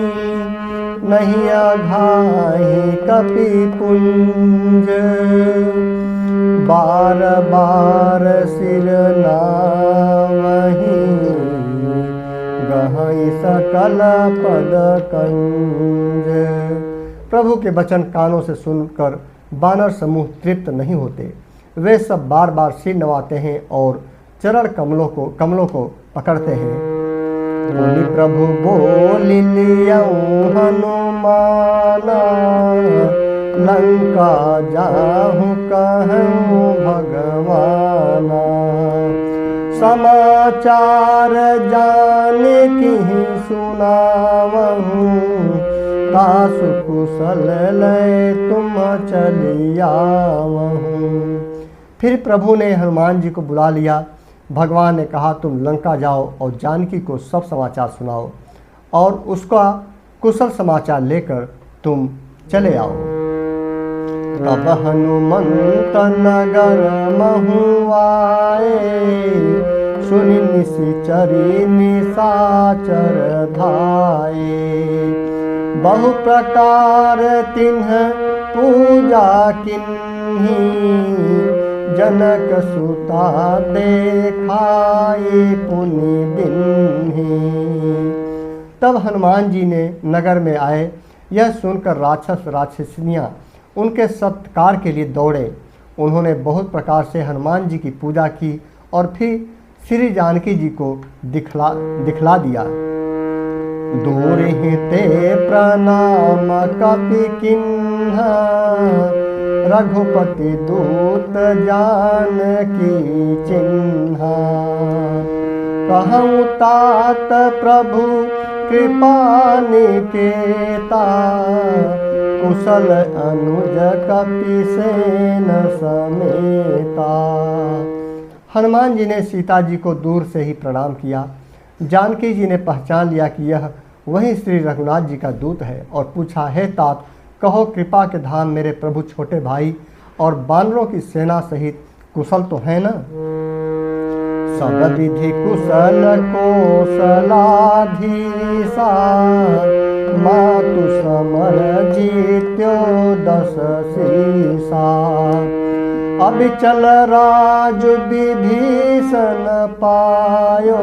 नहीं अघाहि कपि पुंज। बार बार सिर नावहि, गहई सकल पद कंज। प्रभु के वचन कानों से सुनकर बानर समूह तृप्त नहीं होते। वे सब बार बार सिर नवाते हैं और चरण कमलों को पकड़ते हैं। बोली प्रभु बोली लियऊँ हनुमाना, लंका जाहूँ कहूँ भगवाना। समाचार जाने की सुनावहूँ, तासु कुशल लय तुम चलियावहूँ। फिर प्रभु ने हनुमान जी को बुला लिया। भगवान ने कहा, तुम लंका जाओ और जानकी को सब समाचार सुनाओ और उसका कुशल समाचार लेकर तुम चले आओ। तब हनुमंत नगर महु आए, सुनि निशिचरी निशाचर धाये। बहु प्रकार तिन्ह पूजा किन्ही, जनक सुता देखाई पुनि दिन्ही। तब हनुमान जी ने नगर में आए। यह सुनकर राक्षस राक्षसिनियाँ उनके सत्कार के लिए दौड़े। उन्होंने बहुत प्रकार से हनुमान जी की पूजा की और फिर श्री जानकी जी को दिखला दिया। दूर ही ते प्रणाम कपि किन्ह, रघुपति दूत जानकी चिन्हा। कहूँ तात प्रभु कृपा निकेता, कुशल अनुज कपि सेन समेता। हनुमान जी ने सीता जी को दूर से ही प्रणाम किया। जानकी जी ने पहचान लिया कि यह वही श्री रघुनाथ जी का दूत है और पूछा, हे तात, कहो कृपा के धाम मेरे प्रभु छोटे भाई और बानरों की सेना सहित कुशल तो है ना? सब विधि कुशल कौशलाधीसा, मातु समर जीत्यो 10 सीसा। अबिचल राज विभीषण पायो,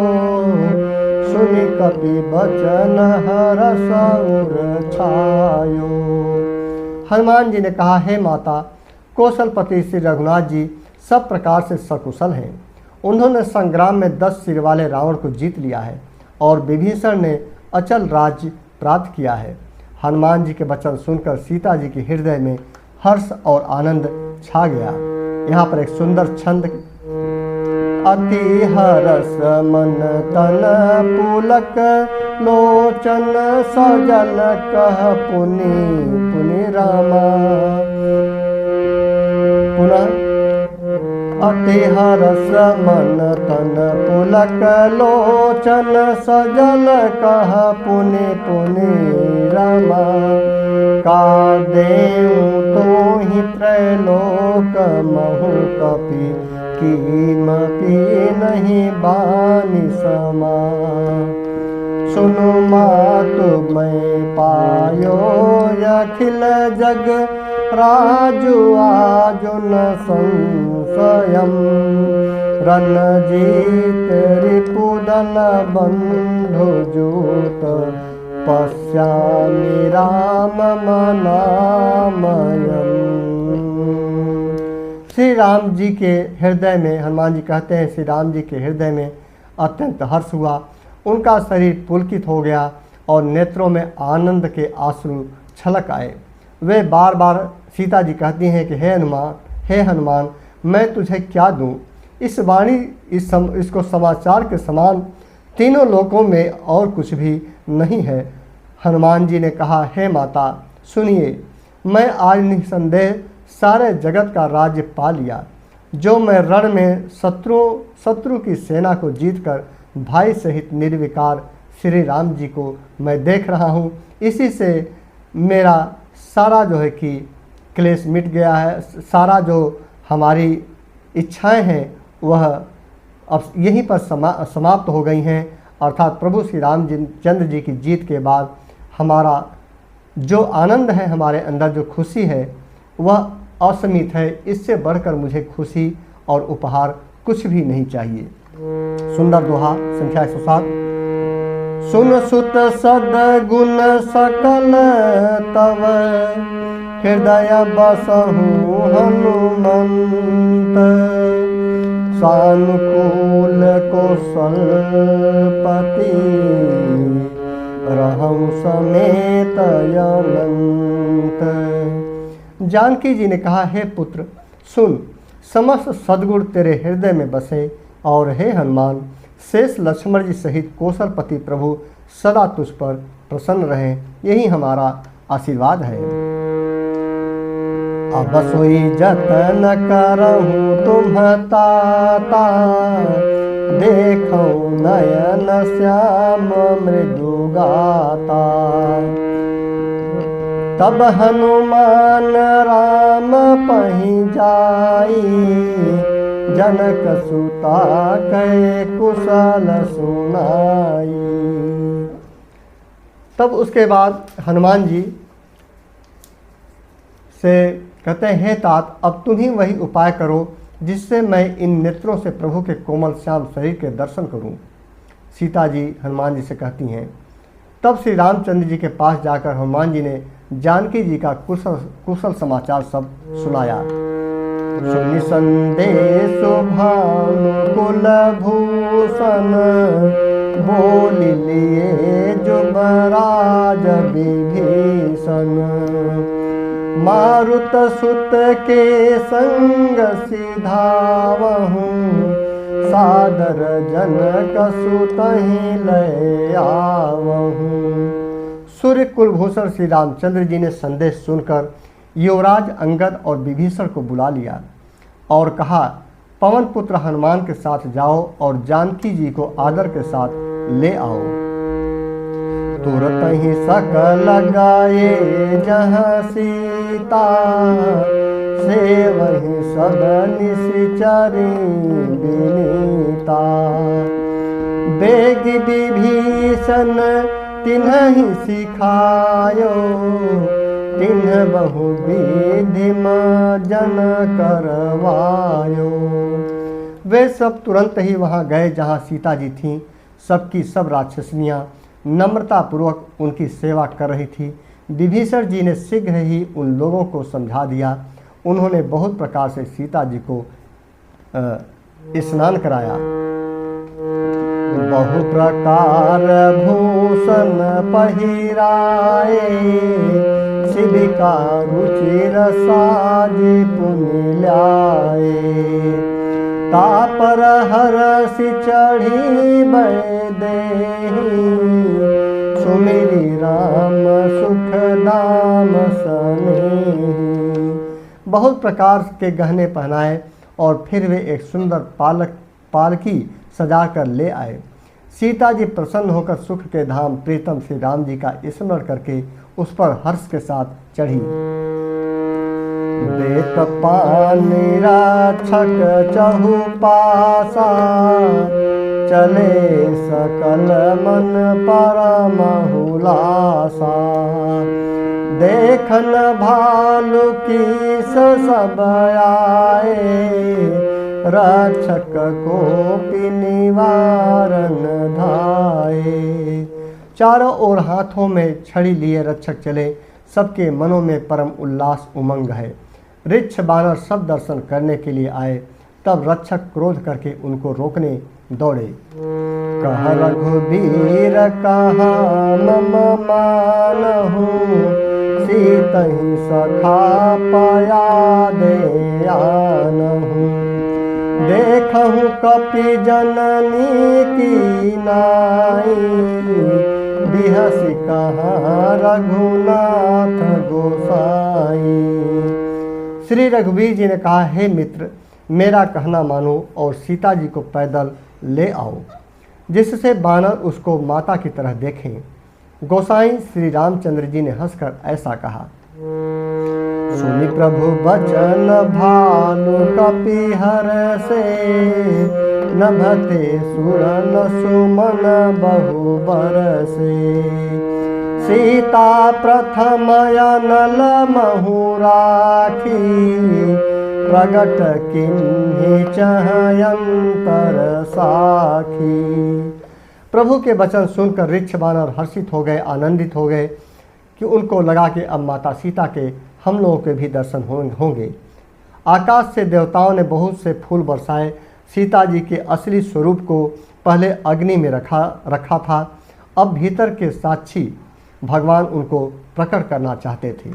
सुनि कपि बचन हरष उर छायो। हनुमान जी ने कहा, हे माता, कौशलपति श्री रघुनाथ जी सब प्रकार से सकुशल हैं। उन्होंने संग्राम में 10 सिर वाले रावण को जीत लिया है और विभीषण ने अचल राज्य प्राप्त किया है। हनुमान जी के वचन सुनकर सीता जी के हृदय में हर्ष और आनंद छा गया। यहाँ पर एक सुंदर छंद, अति हरस मन तन पुलक, लोचन सजल कह पुनि पुनि रामा। पुनः अति हरस मन तन पुलक, लोचन सजल कह पुनि पुनि रामा। का देऊं तो ही त्रैलोक महु कपि, कीमपि नहीं बानि समा। सुनु मातु मैं पायो अखिल जग, राजु आजु न संशयम्। रणजीत रिपुदन बंधु जूत, पश्यामि राम मनामयम्। श्री राम जी के हृदय में, हनुमान जी कहते हैं, श्री राम जी के हृदय में अत्यंत हर्ष हुआ। उनका शरीर पुलकित हो गया और नेत्रों में आनंद के आंसू छलक आए। वे बार बार, सीता जी कहती हैं कि हे हनुमान, मैं तुझे क्या दूं? इस वाणी इसको समाचार के समान तीनों लोकों में और कुछ भी नहीं है। हनुमान जी ने कहा, हे माता सुनिए, मैं आज निसंदेह सारे जगत का राज्य पा लिया। जो मैं रण में शत्रु की सेना को जीतकर भाई सहित निर्विकार श्री राम जी को मैं देख रहा हूँ, इसी से मेरा सारा जो है कि क्लेश मिट गया है। सारा जो हमारी इच्छाएं हैं वह अब यहीं पर समाप्त हो गई हैं। अर्थात प्रभु श्री रामचंद्र जी की जीत के बाद हमारा जो आनंद है, हमारे अंदर जो खुशी है, वह असीमित है। इससे बढ़कर मुझे खुशी और उपहार कुछ भी नहीं चाहिए। सुंदर दोहा संख्या 107। सुन सुत सद्गुण सकल तव, हृदय बसहु हनुमंत। सानुकूल कौशलपति, रहु समेत अनंत। जानकी जी ने कहा, हे पुत्र सुन, समस्त सद्गुण तेरे हृदय में बसे और हे हनुमान, शेष लक्ष्मण जी सहित कौशलपति प्रभु सदा तुझ पर प्रसन्न रहें, यही हमारा आशीर्वाद है। अब सोई जतन करहूँ तुम ताता, देखो नयन श्याम मृदु गाता। तब हनुमान राम पहि जाई, जनक सुता कै कुशल सुनाई। तब उसके बाद हनुमान जी से कहते हैं, हे तात, अब तुम ही वही उपाय करो जिससे मैं इन नेत्रों से प्रभु के कोमल श्याम शरीर के दर्शन करूं। सीता जी हनुमान जी से कहती हैं। तब श्री रामचंद्र जी के पास जाकर हनुमान जी ने जानकी जी का कुशल समाचार सब सुनाया। सुनि संदेश भानुकुल भूषण, बोल लिए युवराज विभीषण। मारुत सुत के संग सिधावहूँ, सादर जनक सुतहि लय आवहूँ। सूर्य कुलभूषण श्री रामचंद्र जी ने संदेश सुनकर युवराज अंगद और विभीषण को बुला लिया और कहा, पवन पुत्र हनुमान के साथ जाओ और जानकी जी को आदर के साथ ले आओ। तुरत ही सकल गाये जहाँ सीता, से वही सब निश्चरी विनीता। बेग विभीषण तिन्हि सिखायो, तिन्ह बहु विधि जन करवायो। वे सब तुरंत ही वहाँ गए जहाँ सीता जी थीं। सबकी सब राक्षसनियाँ नम्रतापूर्वक उनकी सेवा कर रही थी। विभीषण जी ने शीघ्र ही उन लोगों को समझा दिया। उन्होंने बहुत प्रकार से सीता जी को स्नान कराया। बहु प्रकार भूषण पहिराए, शिविका रुचिर साजी पुनि ल्याए। तापर हरषि चढ़ी बैदेही, सुमिरि राम सुख दाम सनेही। बहुत प्रकार के गहने पहनाए और फिर वे एक सुंदर पालकी सजा कर ले आए। सीता जी प्रसन्न होकर सुख के धाम प्रीतम श्री राम जी का स्मरण करके उस पर हर्ष के साथ चढ़ी। देत पानी रक्षक चहुपासा, चले सकल मन परम हुलासा। देखन भालु कीस सब आए, रक्षक को निवारण धाये। चारों ओर हाथों में छड़ी लिए रक्षक चले। सबके मनों में परम उल्लास उमंग है। ऋक्ष बानर सब दर्शन करने के लिए आए। तब रक्षक क्रोध करके उनको रोकने दौड़े। कह रघुबीर कहाँ मम मानहु, सीतहि सखा पया दे आनहु। देखहु कपि जननी की नाई, बिहसि कहाँ रघुनाथ गोसाई। श्री रघुवीर जी ने कहा, हे मित्र, मेरा कहना मानो और सीता जी को पैदल ले आओ, जिससे बानर उसको माता की तरह देखें। गोसाई श्री रामचंद्र जी ने हंसकर ऐसा कहा। सुनि प्रभु बचन भानु कपि हरषे, नभते सुरन सुमन बहु बरसे। सीता प्रथम अनल महु राखी, प्रगट किन्हि चहयंतर साखी। प्रभु के वचन सुनकर ऋक्ष बानर हर्षित हो गए, आनंदित हो गए कि उनको लगा कि अब माता सीता के हम लोगों के भी दर्शन होंगे। आकाश से देवताओं ने बहुत से फूल बरसाए। सीता जी के असली स्वरूप को पहले अग्नि में रखा था, अब भीतर के साक्षी भगवान उनको प्रकट करना चाहते थे।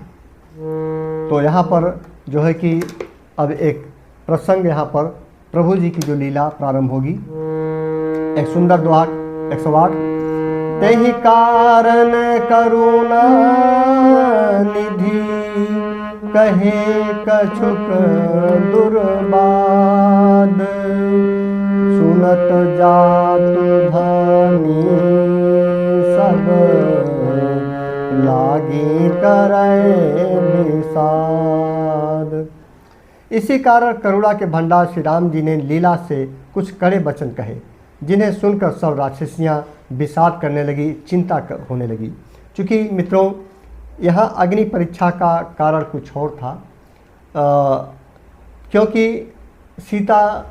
तो यहाँ पर जो है कि अब एक प्रसंग यहाँ पर प्रभु जी की जो लीला प्रारंभ होगी। एक सुंदर दोहा 108। तेहि कारण करुणा निधि, कहे कछुक दुर्बाद। सुनत जातु धनी सब, लागी करे विषाद। इसी कारण करुणा के भंडार श्री राम जी ने लीला से कुछ कड़े वचन कहे, जिन्हें सुनकर सब राक्षसियाँ विषाद करने लगी, चिंता होने लगी। चूँकि मित्रों यहाँ अग्नि परीक्षा का कारण कुछ और था, क्योंकि सीता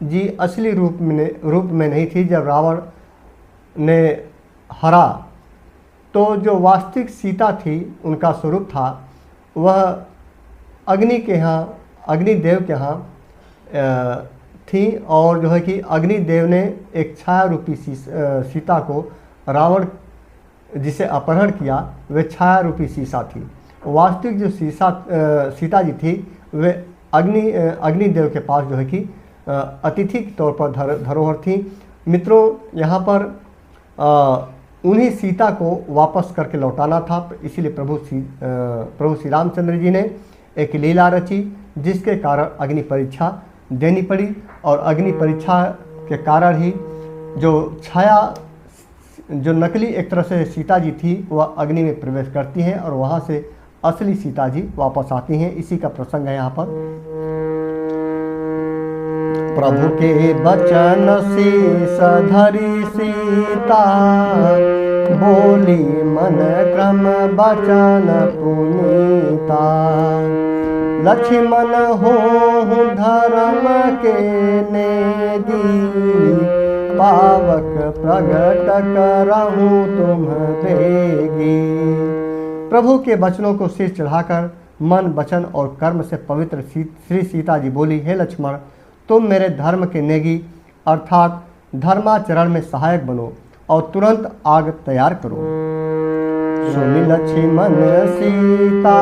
जी असली रूप में नहीं थी। जब रावण ने हरा तो जो वास्तविक सीता थी, उनका स्वरूप था, वह अग्निदेव के यहाँ थी। और जो है कि अग्निदेव ने एक छाया रूपी सीता को, रावण जिसे अपहरण किया, वह छाया रूपी सीता थी। वास्तविक जो सीता जी थी वे अग्निदेव के पास जो है कि अतिथि के तौर पर धरोहर थी। मित्रों यहाँ पर उन्हीं सीता को वापस करके लौटाना था। इसीलिए प्रभु श्री रामचंद्र जी ने एक लीला रची, जिसके कारण अग्नि परीक्षा देनी पड़ी। और अग्नि परीक्षा के कारण ही जो नकली एक तरह से सीता जी थी वह अग्नि में प्रवेश करती हैं और वहाँ से असली सीता जी वापस आती हैं। इसी का प्रसंग है यहाँ पर। प्रभु के बचन शीस धरी सीता, बोली मन क्रम बचन पुनीता। लक्ष्मण हो धर्म के नेगी, पावक प्रगट करहूँ तुम बेगी। प्रभु के वचनों को सिर चढ़ाकर मन, वचन और कर्म से पवित्र श्री सीता जी बोली, हे लक्ष्मण, तुम मेरे धर्म के नेगी अर्थात धर्माचरण में सहायक बनो और तुरंत आग तैयार करो। सुनि लक्ष्मण सीता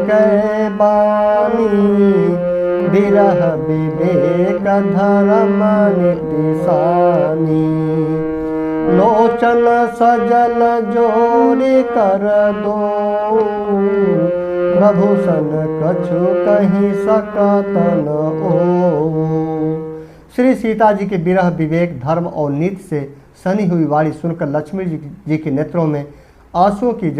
कै बानी, बिरह विवेक धर्म नितिसानी। लोचन सजल जोड़ी कर दो, प्रभु सन कछु कहीं सकत न ओ। श्री सीता जी के विरह विवेक धर्म और नीति से सनी हुई वाणी सुनकर लक्ष्मण जी के नेत्रों में आंसुओं की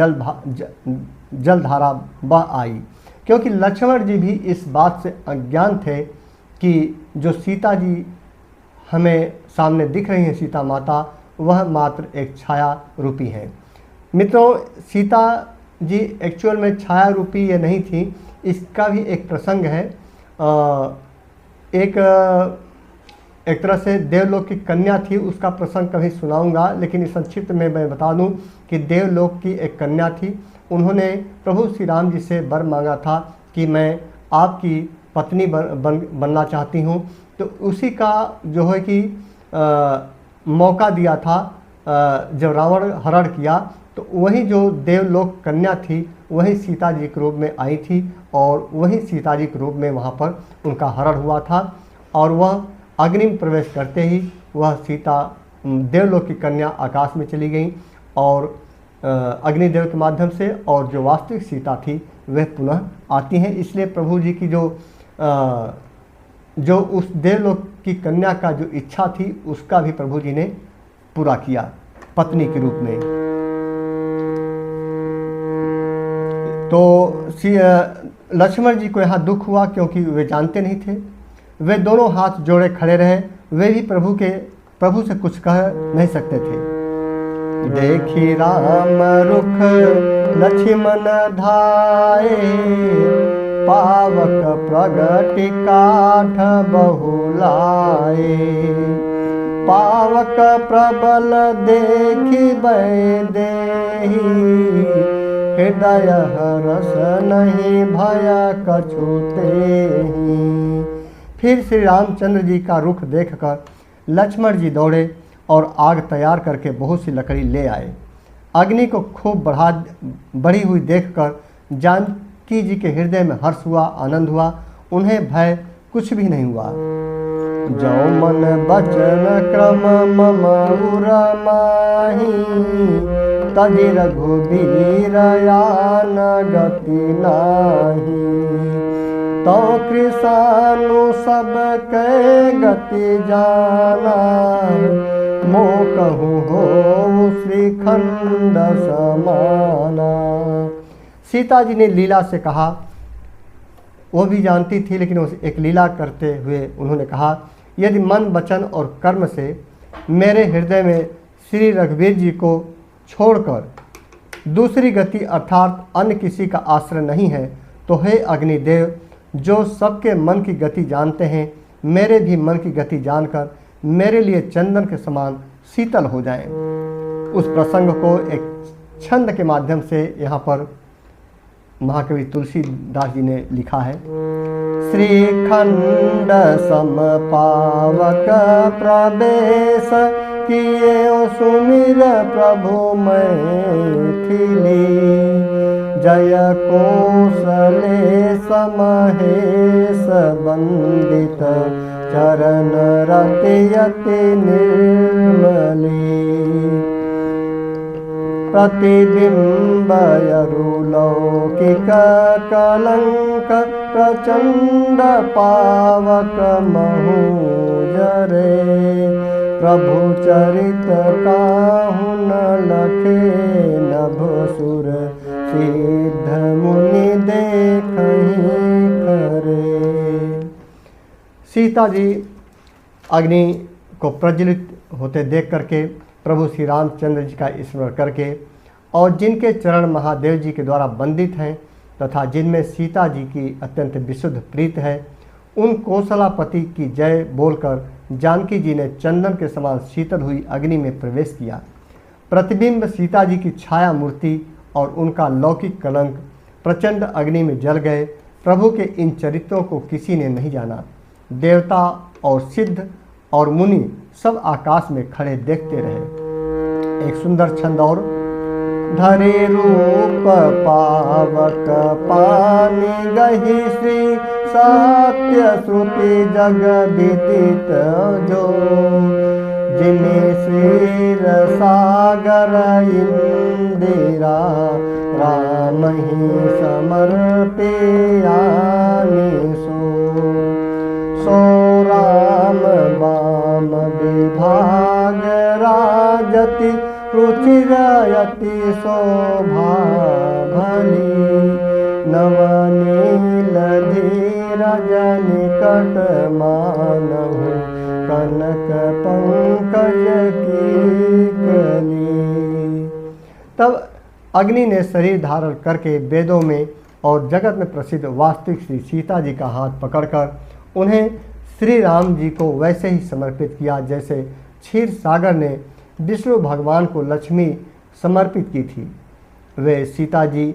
जलधारा बह आई, क्योंकि लक्ष्मण जी भी इस बात से अज्ञान थे कि जो सीता जी हमें सामने दिख रही हैं, सीता माता, वह मात्र एक छाया रूपी है। मित्रों, सीता जी एक्चुअल में छाया रूपी ये नहीं थी। इसका भी एक प्रसंग है। एक तरह से देवलोक की कन्या थी, उसका प्रसंग कभी सुनाऊंगा, लेकिन इस संक्षिप्त में मैं बता दूं कि देवलोक की एक कन्या थी। उन्होंने प्रभु श्री राम जी से वर मांगा था कि मैं आपकी पत्नी बनना चाहती हूं। तो उसी का जो है कि मौका दिया था। जब रावण हरण किया तो वही जो देवलोक कन्या थी वही सीता जी के रूप में आई थी और वही सीता जी के रूप में वहाँ पर उनका हरण हुआ था। और वह अग्नि में प्रवेश करते ही वह सीता देवलोक की कन्या आकाश में चली गई और अग्निदेव के माध्यम से, और जो वास्तविक सीता थी वह पुनः आती हैं। इसलिए प्रभु जी की जो उस देवलोक की कन्या का जो इच्छा थी उसका भी प्रभु जी ने पूरा किया पत्नी के रूप में। तो लक्ष्मण जी को यहाँ दुख हुआ क्योंकि वे जानते नहीं थे। वे दोनों हाथ जोड़े खड़े रहे। वे भी प्रभु से कुछ कह नहीं सकते थे। देखी राम रुख लक्ष्मण धाये, पावक प्रगति काठ बहुलाए। पावक प्रबल देखी वैदेही, हृदय हरस नहीं भय कछुतेहि। फिर श्री रामचंद्र जी का रुख देखकर लक्ष्मण जी दौड़े और आग तैयार करके बहुत सी लकड़ी ले आए। अग्नि को खूब बढ़ी हुई देखकर जानकी जी के हृदय में हर्ष हुआ, आनंद हुआ। उन्हें भय कुछ भी नहीं हुआ। जो मन बचन क्रम मम उर माही, तजि रघुबीर यान गति नाही। तो कृषानु सब के गति जाना, मो कहूँ हो श्रीखंड समाना। सीता जी ने लीला से कहा, वो भी जानती थी लेकिन उस एक लीला करते हुए उन्होंने कहा, यदि मन वचन और कर्म से मेरे हृदय में श्री रघुवीर जी को छोड़कर दूसरी गति अर्थात अन्य किसी का आश्रय नहीं है, तो हे अग्निदेव, जो सबके मन की गति जानते हैं, मेरे भी मन की गति जानकर मेरे लिए चंदन के समान शीतल हो जाएं। उस प्रसंग को एक छंद के माध्यम से यहाँ पर महाकवि तुलसीदास जी ने लिखा है। श्रीखंड सम पावक प्रवेश किए सुमिर प्रभु मैथिली, जय कौशले समहेश वंदित चरण रति यति निर्मली, प्रतिबिंबयरुलौकिक कलंक प्रचंड पावक महूजरे, प्रभु चरित काहु न लखे नभ सुर सिद्ध मुनि देखहि करे। सीता जी अग्नि को प्रज्वलित होते देख करके प्रभु श्री रामचंद्र जी का स्मरण करके और जिनके चरण महादेव जी के द्वारा वंदित हैं तथा जिनमें सीता जी की अत्यंत विशुद्ध प्रीत है, उन कौशलापति की जय बोलकर जानकी जी ने चंदन के समान शीतल हुई अग्नि में प्रवेश किया। प्रतिबिंब सीता जी की छाया मूर्ति और उनका लौकिक कलंक प्रचंड अग्नि में जल गए। प्रभु के इन चरित्रों को किसी ने नहीं जाना। देवता और सिद्ध और मुनि सब आकाश में खड़े देखते रहे। एक सुंदर छंद और। धरे रूप पावक पानी गही श्री सत्य श्रुति जग विदित जो, जिन्हें क्षीर सागर इंदिरा राम ही समर्पे सो राम वाम विभाग राजति रुचिरयति शोभा भली, नवनील धीरज निकट मानहु कनक पंकज की कली। तब अग्नि ने शरीर धारण करके वेदों में और जगत में प्रसिद्ध वास्तविक श्री सीता जी का हाथ पकड़कर उन्हें श्री राम जी को वैसे ही समर्पित किया जैसे क्षीर सागर ने विष्णु भगवान को लक्ष्मी समर्पित की थी। वे सीता जी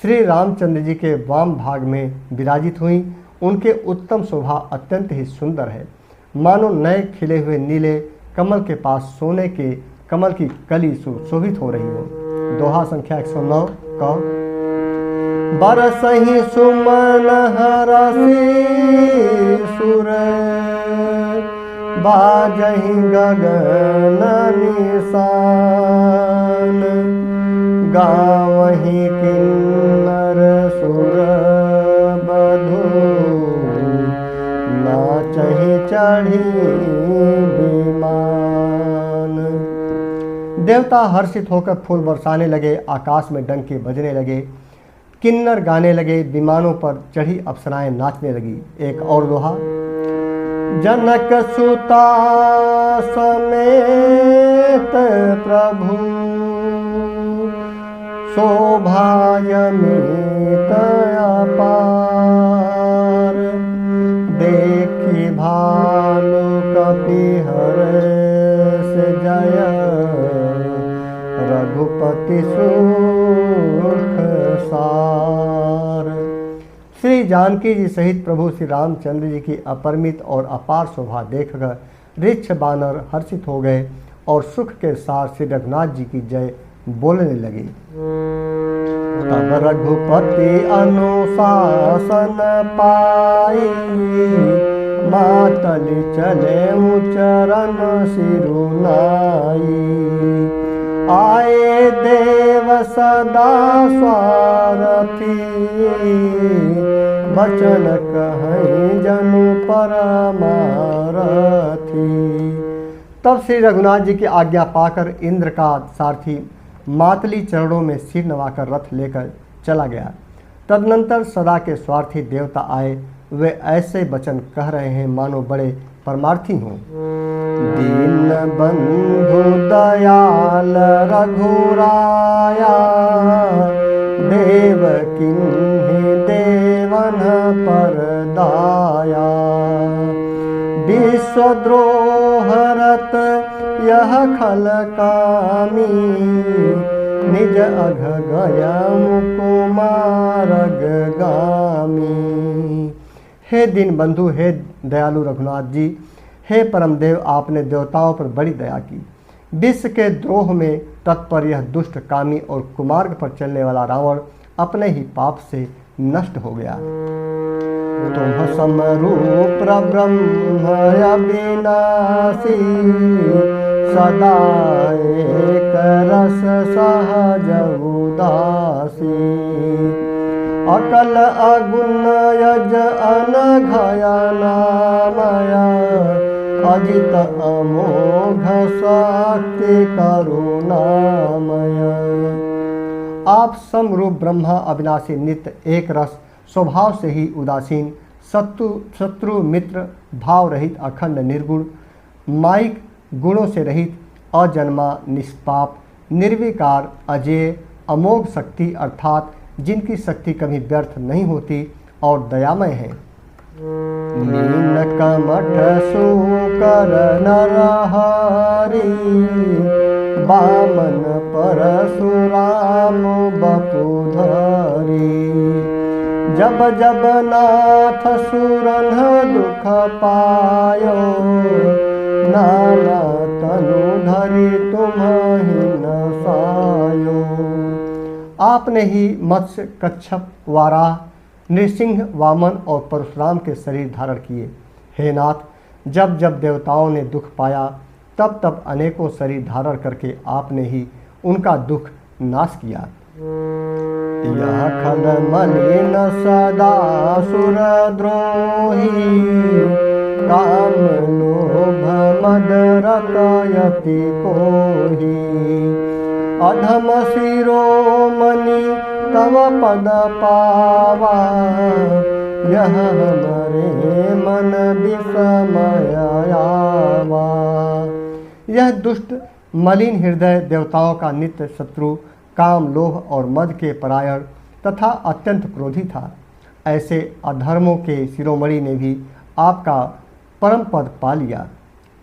श्री रामचंद्र जी के वाम भाग में विराजित हुई। उनके उत्तम शोभा अत्यंत ही सुंदर है, मानो नए खिले हुए नीले कमल के पास सोने के कमल की कली सुशोभित हो रही हो। दोहा संख्या 109 का। बरसहि सुमन हरषि सुर, बाजहि गगन निशान, गावहि किन्नर सुर बधू, नाचहि चढ़ी विमान। देवता हर्षित होकर फूल बरसाने लगे, आकाश में डंके बजने लगे, किन्नर गाने लगे, विमानों पर चढ़ी अप्सराएं नाचने लगी। एक और दोहा। जनक सुता समेत प्रभु, शोभायमित अपार, देखी भानु कपिहर्ष जय, रघुपति सुख सार। श्री जानकी जी सहित प्रभु श्री रामचंद्र जी की अपरिमित और अपार शोभा देखकर ऋक्ष बानर हर्षित हो गए और सुख के साथ श्री रघुनाथ जी की जय बोलने लगे। तब रघुपति अनुशासन पाई, मातल चले चरण सिरुनाई, आए देव सदा स्वारथी, बचन कहीं जनु परमारथी। तब श्री रघुनाथ जी की आज्ञा पाकर इंद्र का सारथी मातली चरणों में सिर नवाकर रथ लेकर चला गया। तदनंतर सदा के स्वार्थी देवता आए। वे ऐसे वचन कह रहे हैं मानो बड़े परमार्थी हों। दीन दीन बंधु दयाल रघुराया, देव किन्हीं देवन पर दाया। विश्वद्रोह रत यह खल कामी, निज अघ गय मुकुमारग गामी। हे दीन बंधु, हे दयालु रघुनाथ जी, हे परमदेव, आपने देवताओं पर बड़ी दया की। विश्व के द्रोह में तत्पर यह दुष्ट कामी और कुमार्ग पर चलने वाला रावण अपने ही पाप से नष्ट हो गया। तुम समरूप ब्रह्म अविनाशी, सदा एक रस सहज उदासी। अकल अगुण यज अनघय नामय, अजित अमोघ शक्ति करुणामय। आप समरूप ब्रह्मा अविनाशी, नित्य एक रस, स्वभाव से ही उदासीन, शत्रु मित्र भाव रहित, अखंड निर्गुण, माइक गुणों से रहित, अजन्मा, निष्पाप, निर्विकार, अजेय, अमोघ शक्ति अर्थात जिनकी शक्ति कभी व्यर्थ नहीं होती और दयामय है। नीन कमठ सुकर नरहरि, वामन परशुराम बपुधरी। जब जब नाथ सुरन दुख पायो, नाना तनु धरि तुम्हि नसायो। आपने ही मत्स्य, कच्छप, वाराह, नृसिंह, वामन और परशुराम के शरीर धारण किए। हे नाथ, जब जब देवताओं ने दुख पाया तब तब अनेकों शरीर धारण करके आपने ही उनका दुख नाश किया। यह खल मलिन सदा सुरद्रोही, काम लोभ मद रतयति कोही। अधम शिरोमणि तव पद पावा, यह हमरे मन विस्मय आवा। यह दुष्ट मलिन हृदय देवताओं का नित्य शत्रु, काम, लोभ और मद के परायण तथा अत्यंत क्रोधी था। ऐसे अधर्मों के शिरोमणि ने भी आपका परम पद पा लिया।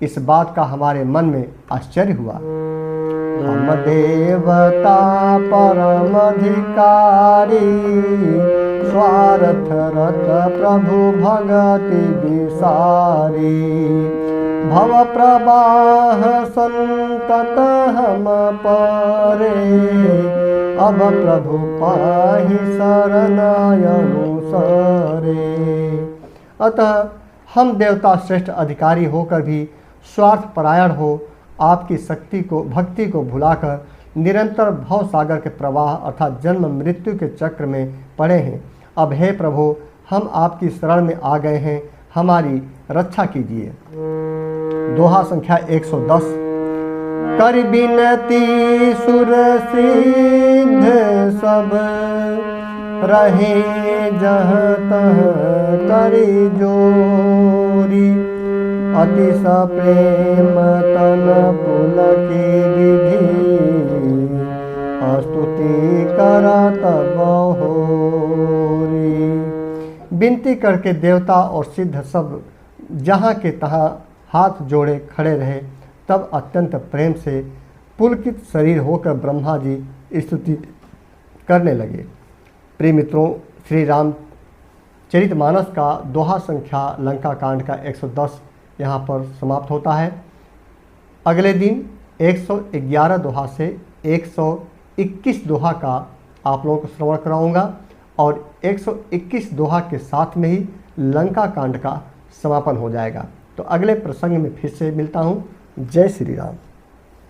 इस बात का हमारे मन में आश्चर्य हुआ। हम देवता परम अधिकारी, स्वार्थ रत प्रभु भगति विसारी। भव प्रवाह संतत हम परे, अब प्रभु पाहि शरण अनुसरे। अतः हम देवता श्रेष्ठ अधिकारी होकर भी स्वार्थ परायण हो आपकी शक्ति को, भक्ति को भुलाकर निरंतर भव सागर के प्रवाह अर्थात जन्म मृत्यु के चक्र में पड़े हैं। अब हे प्रभु, हम आपकी शरण में आ गए हैं, हमारी रक्षा कीजिए। दोहा संख्या 110। कर बिनती सुर सिद्ध सब, रहे जहाँ तहाँ करी जोरी। अतिश प्रेम तन पुलकी विधि, स्तुति करत बहोरी। विनती करके देवता और सिद्ध सब जहाँ के तहाँ हाथ जोड़े खड़े रहे। तब अत्यंत प्रेम से पुलकित शरीर होकर ब्रह्मा जी स्तुति करने लगे। प्रिय मित्रों, श्री रामचरितमानस का दोहा संख्या लंका कांड का 110 यहाँ पर समाप्त होता है। अगले दिन 111 दोहा से 121 दोहा का आप लोगों को श्रवण कराऊंगा और 121 दोहा के साथ में ही लंका कांड का समापन हो जाएगा। तो अगले प्रसंग में फिर से मिलता हूँ। जय श्री राम।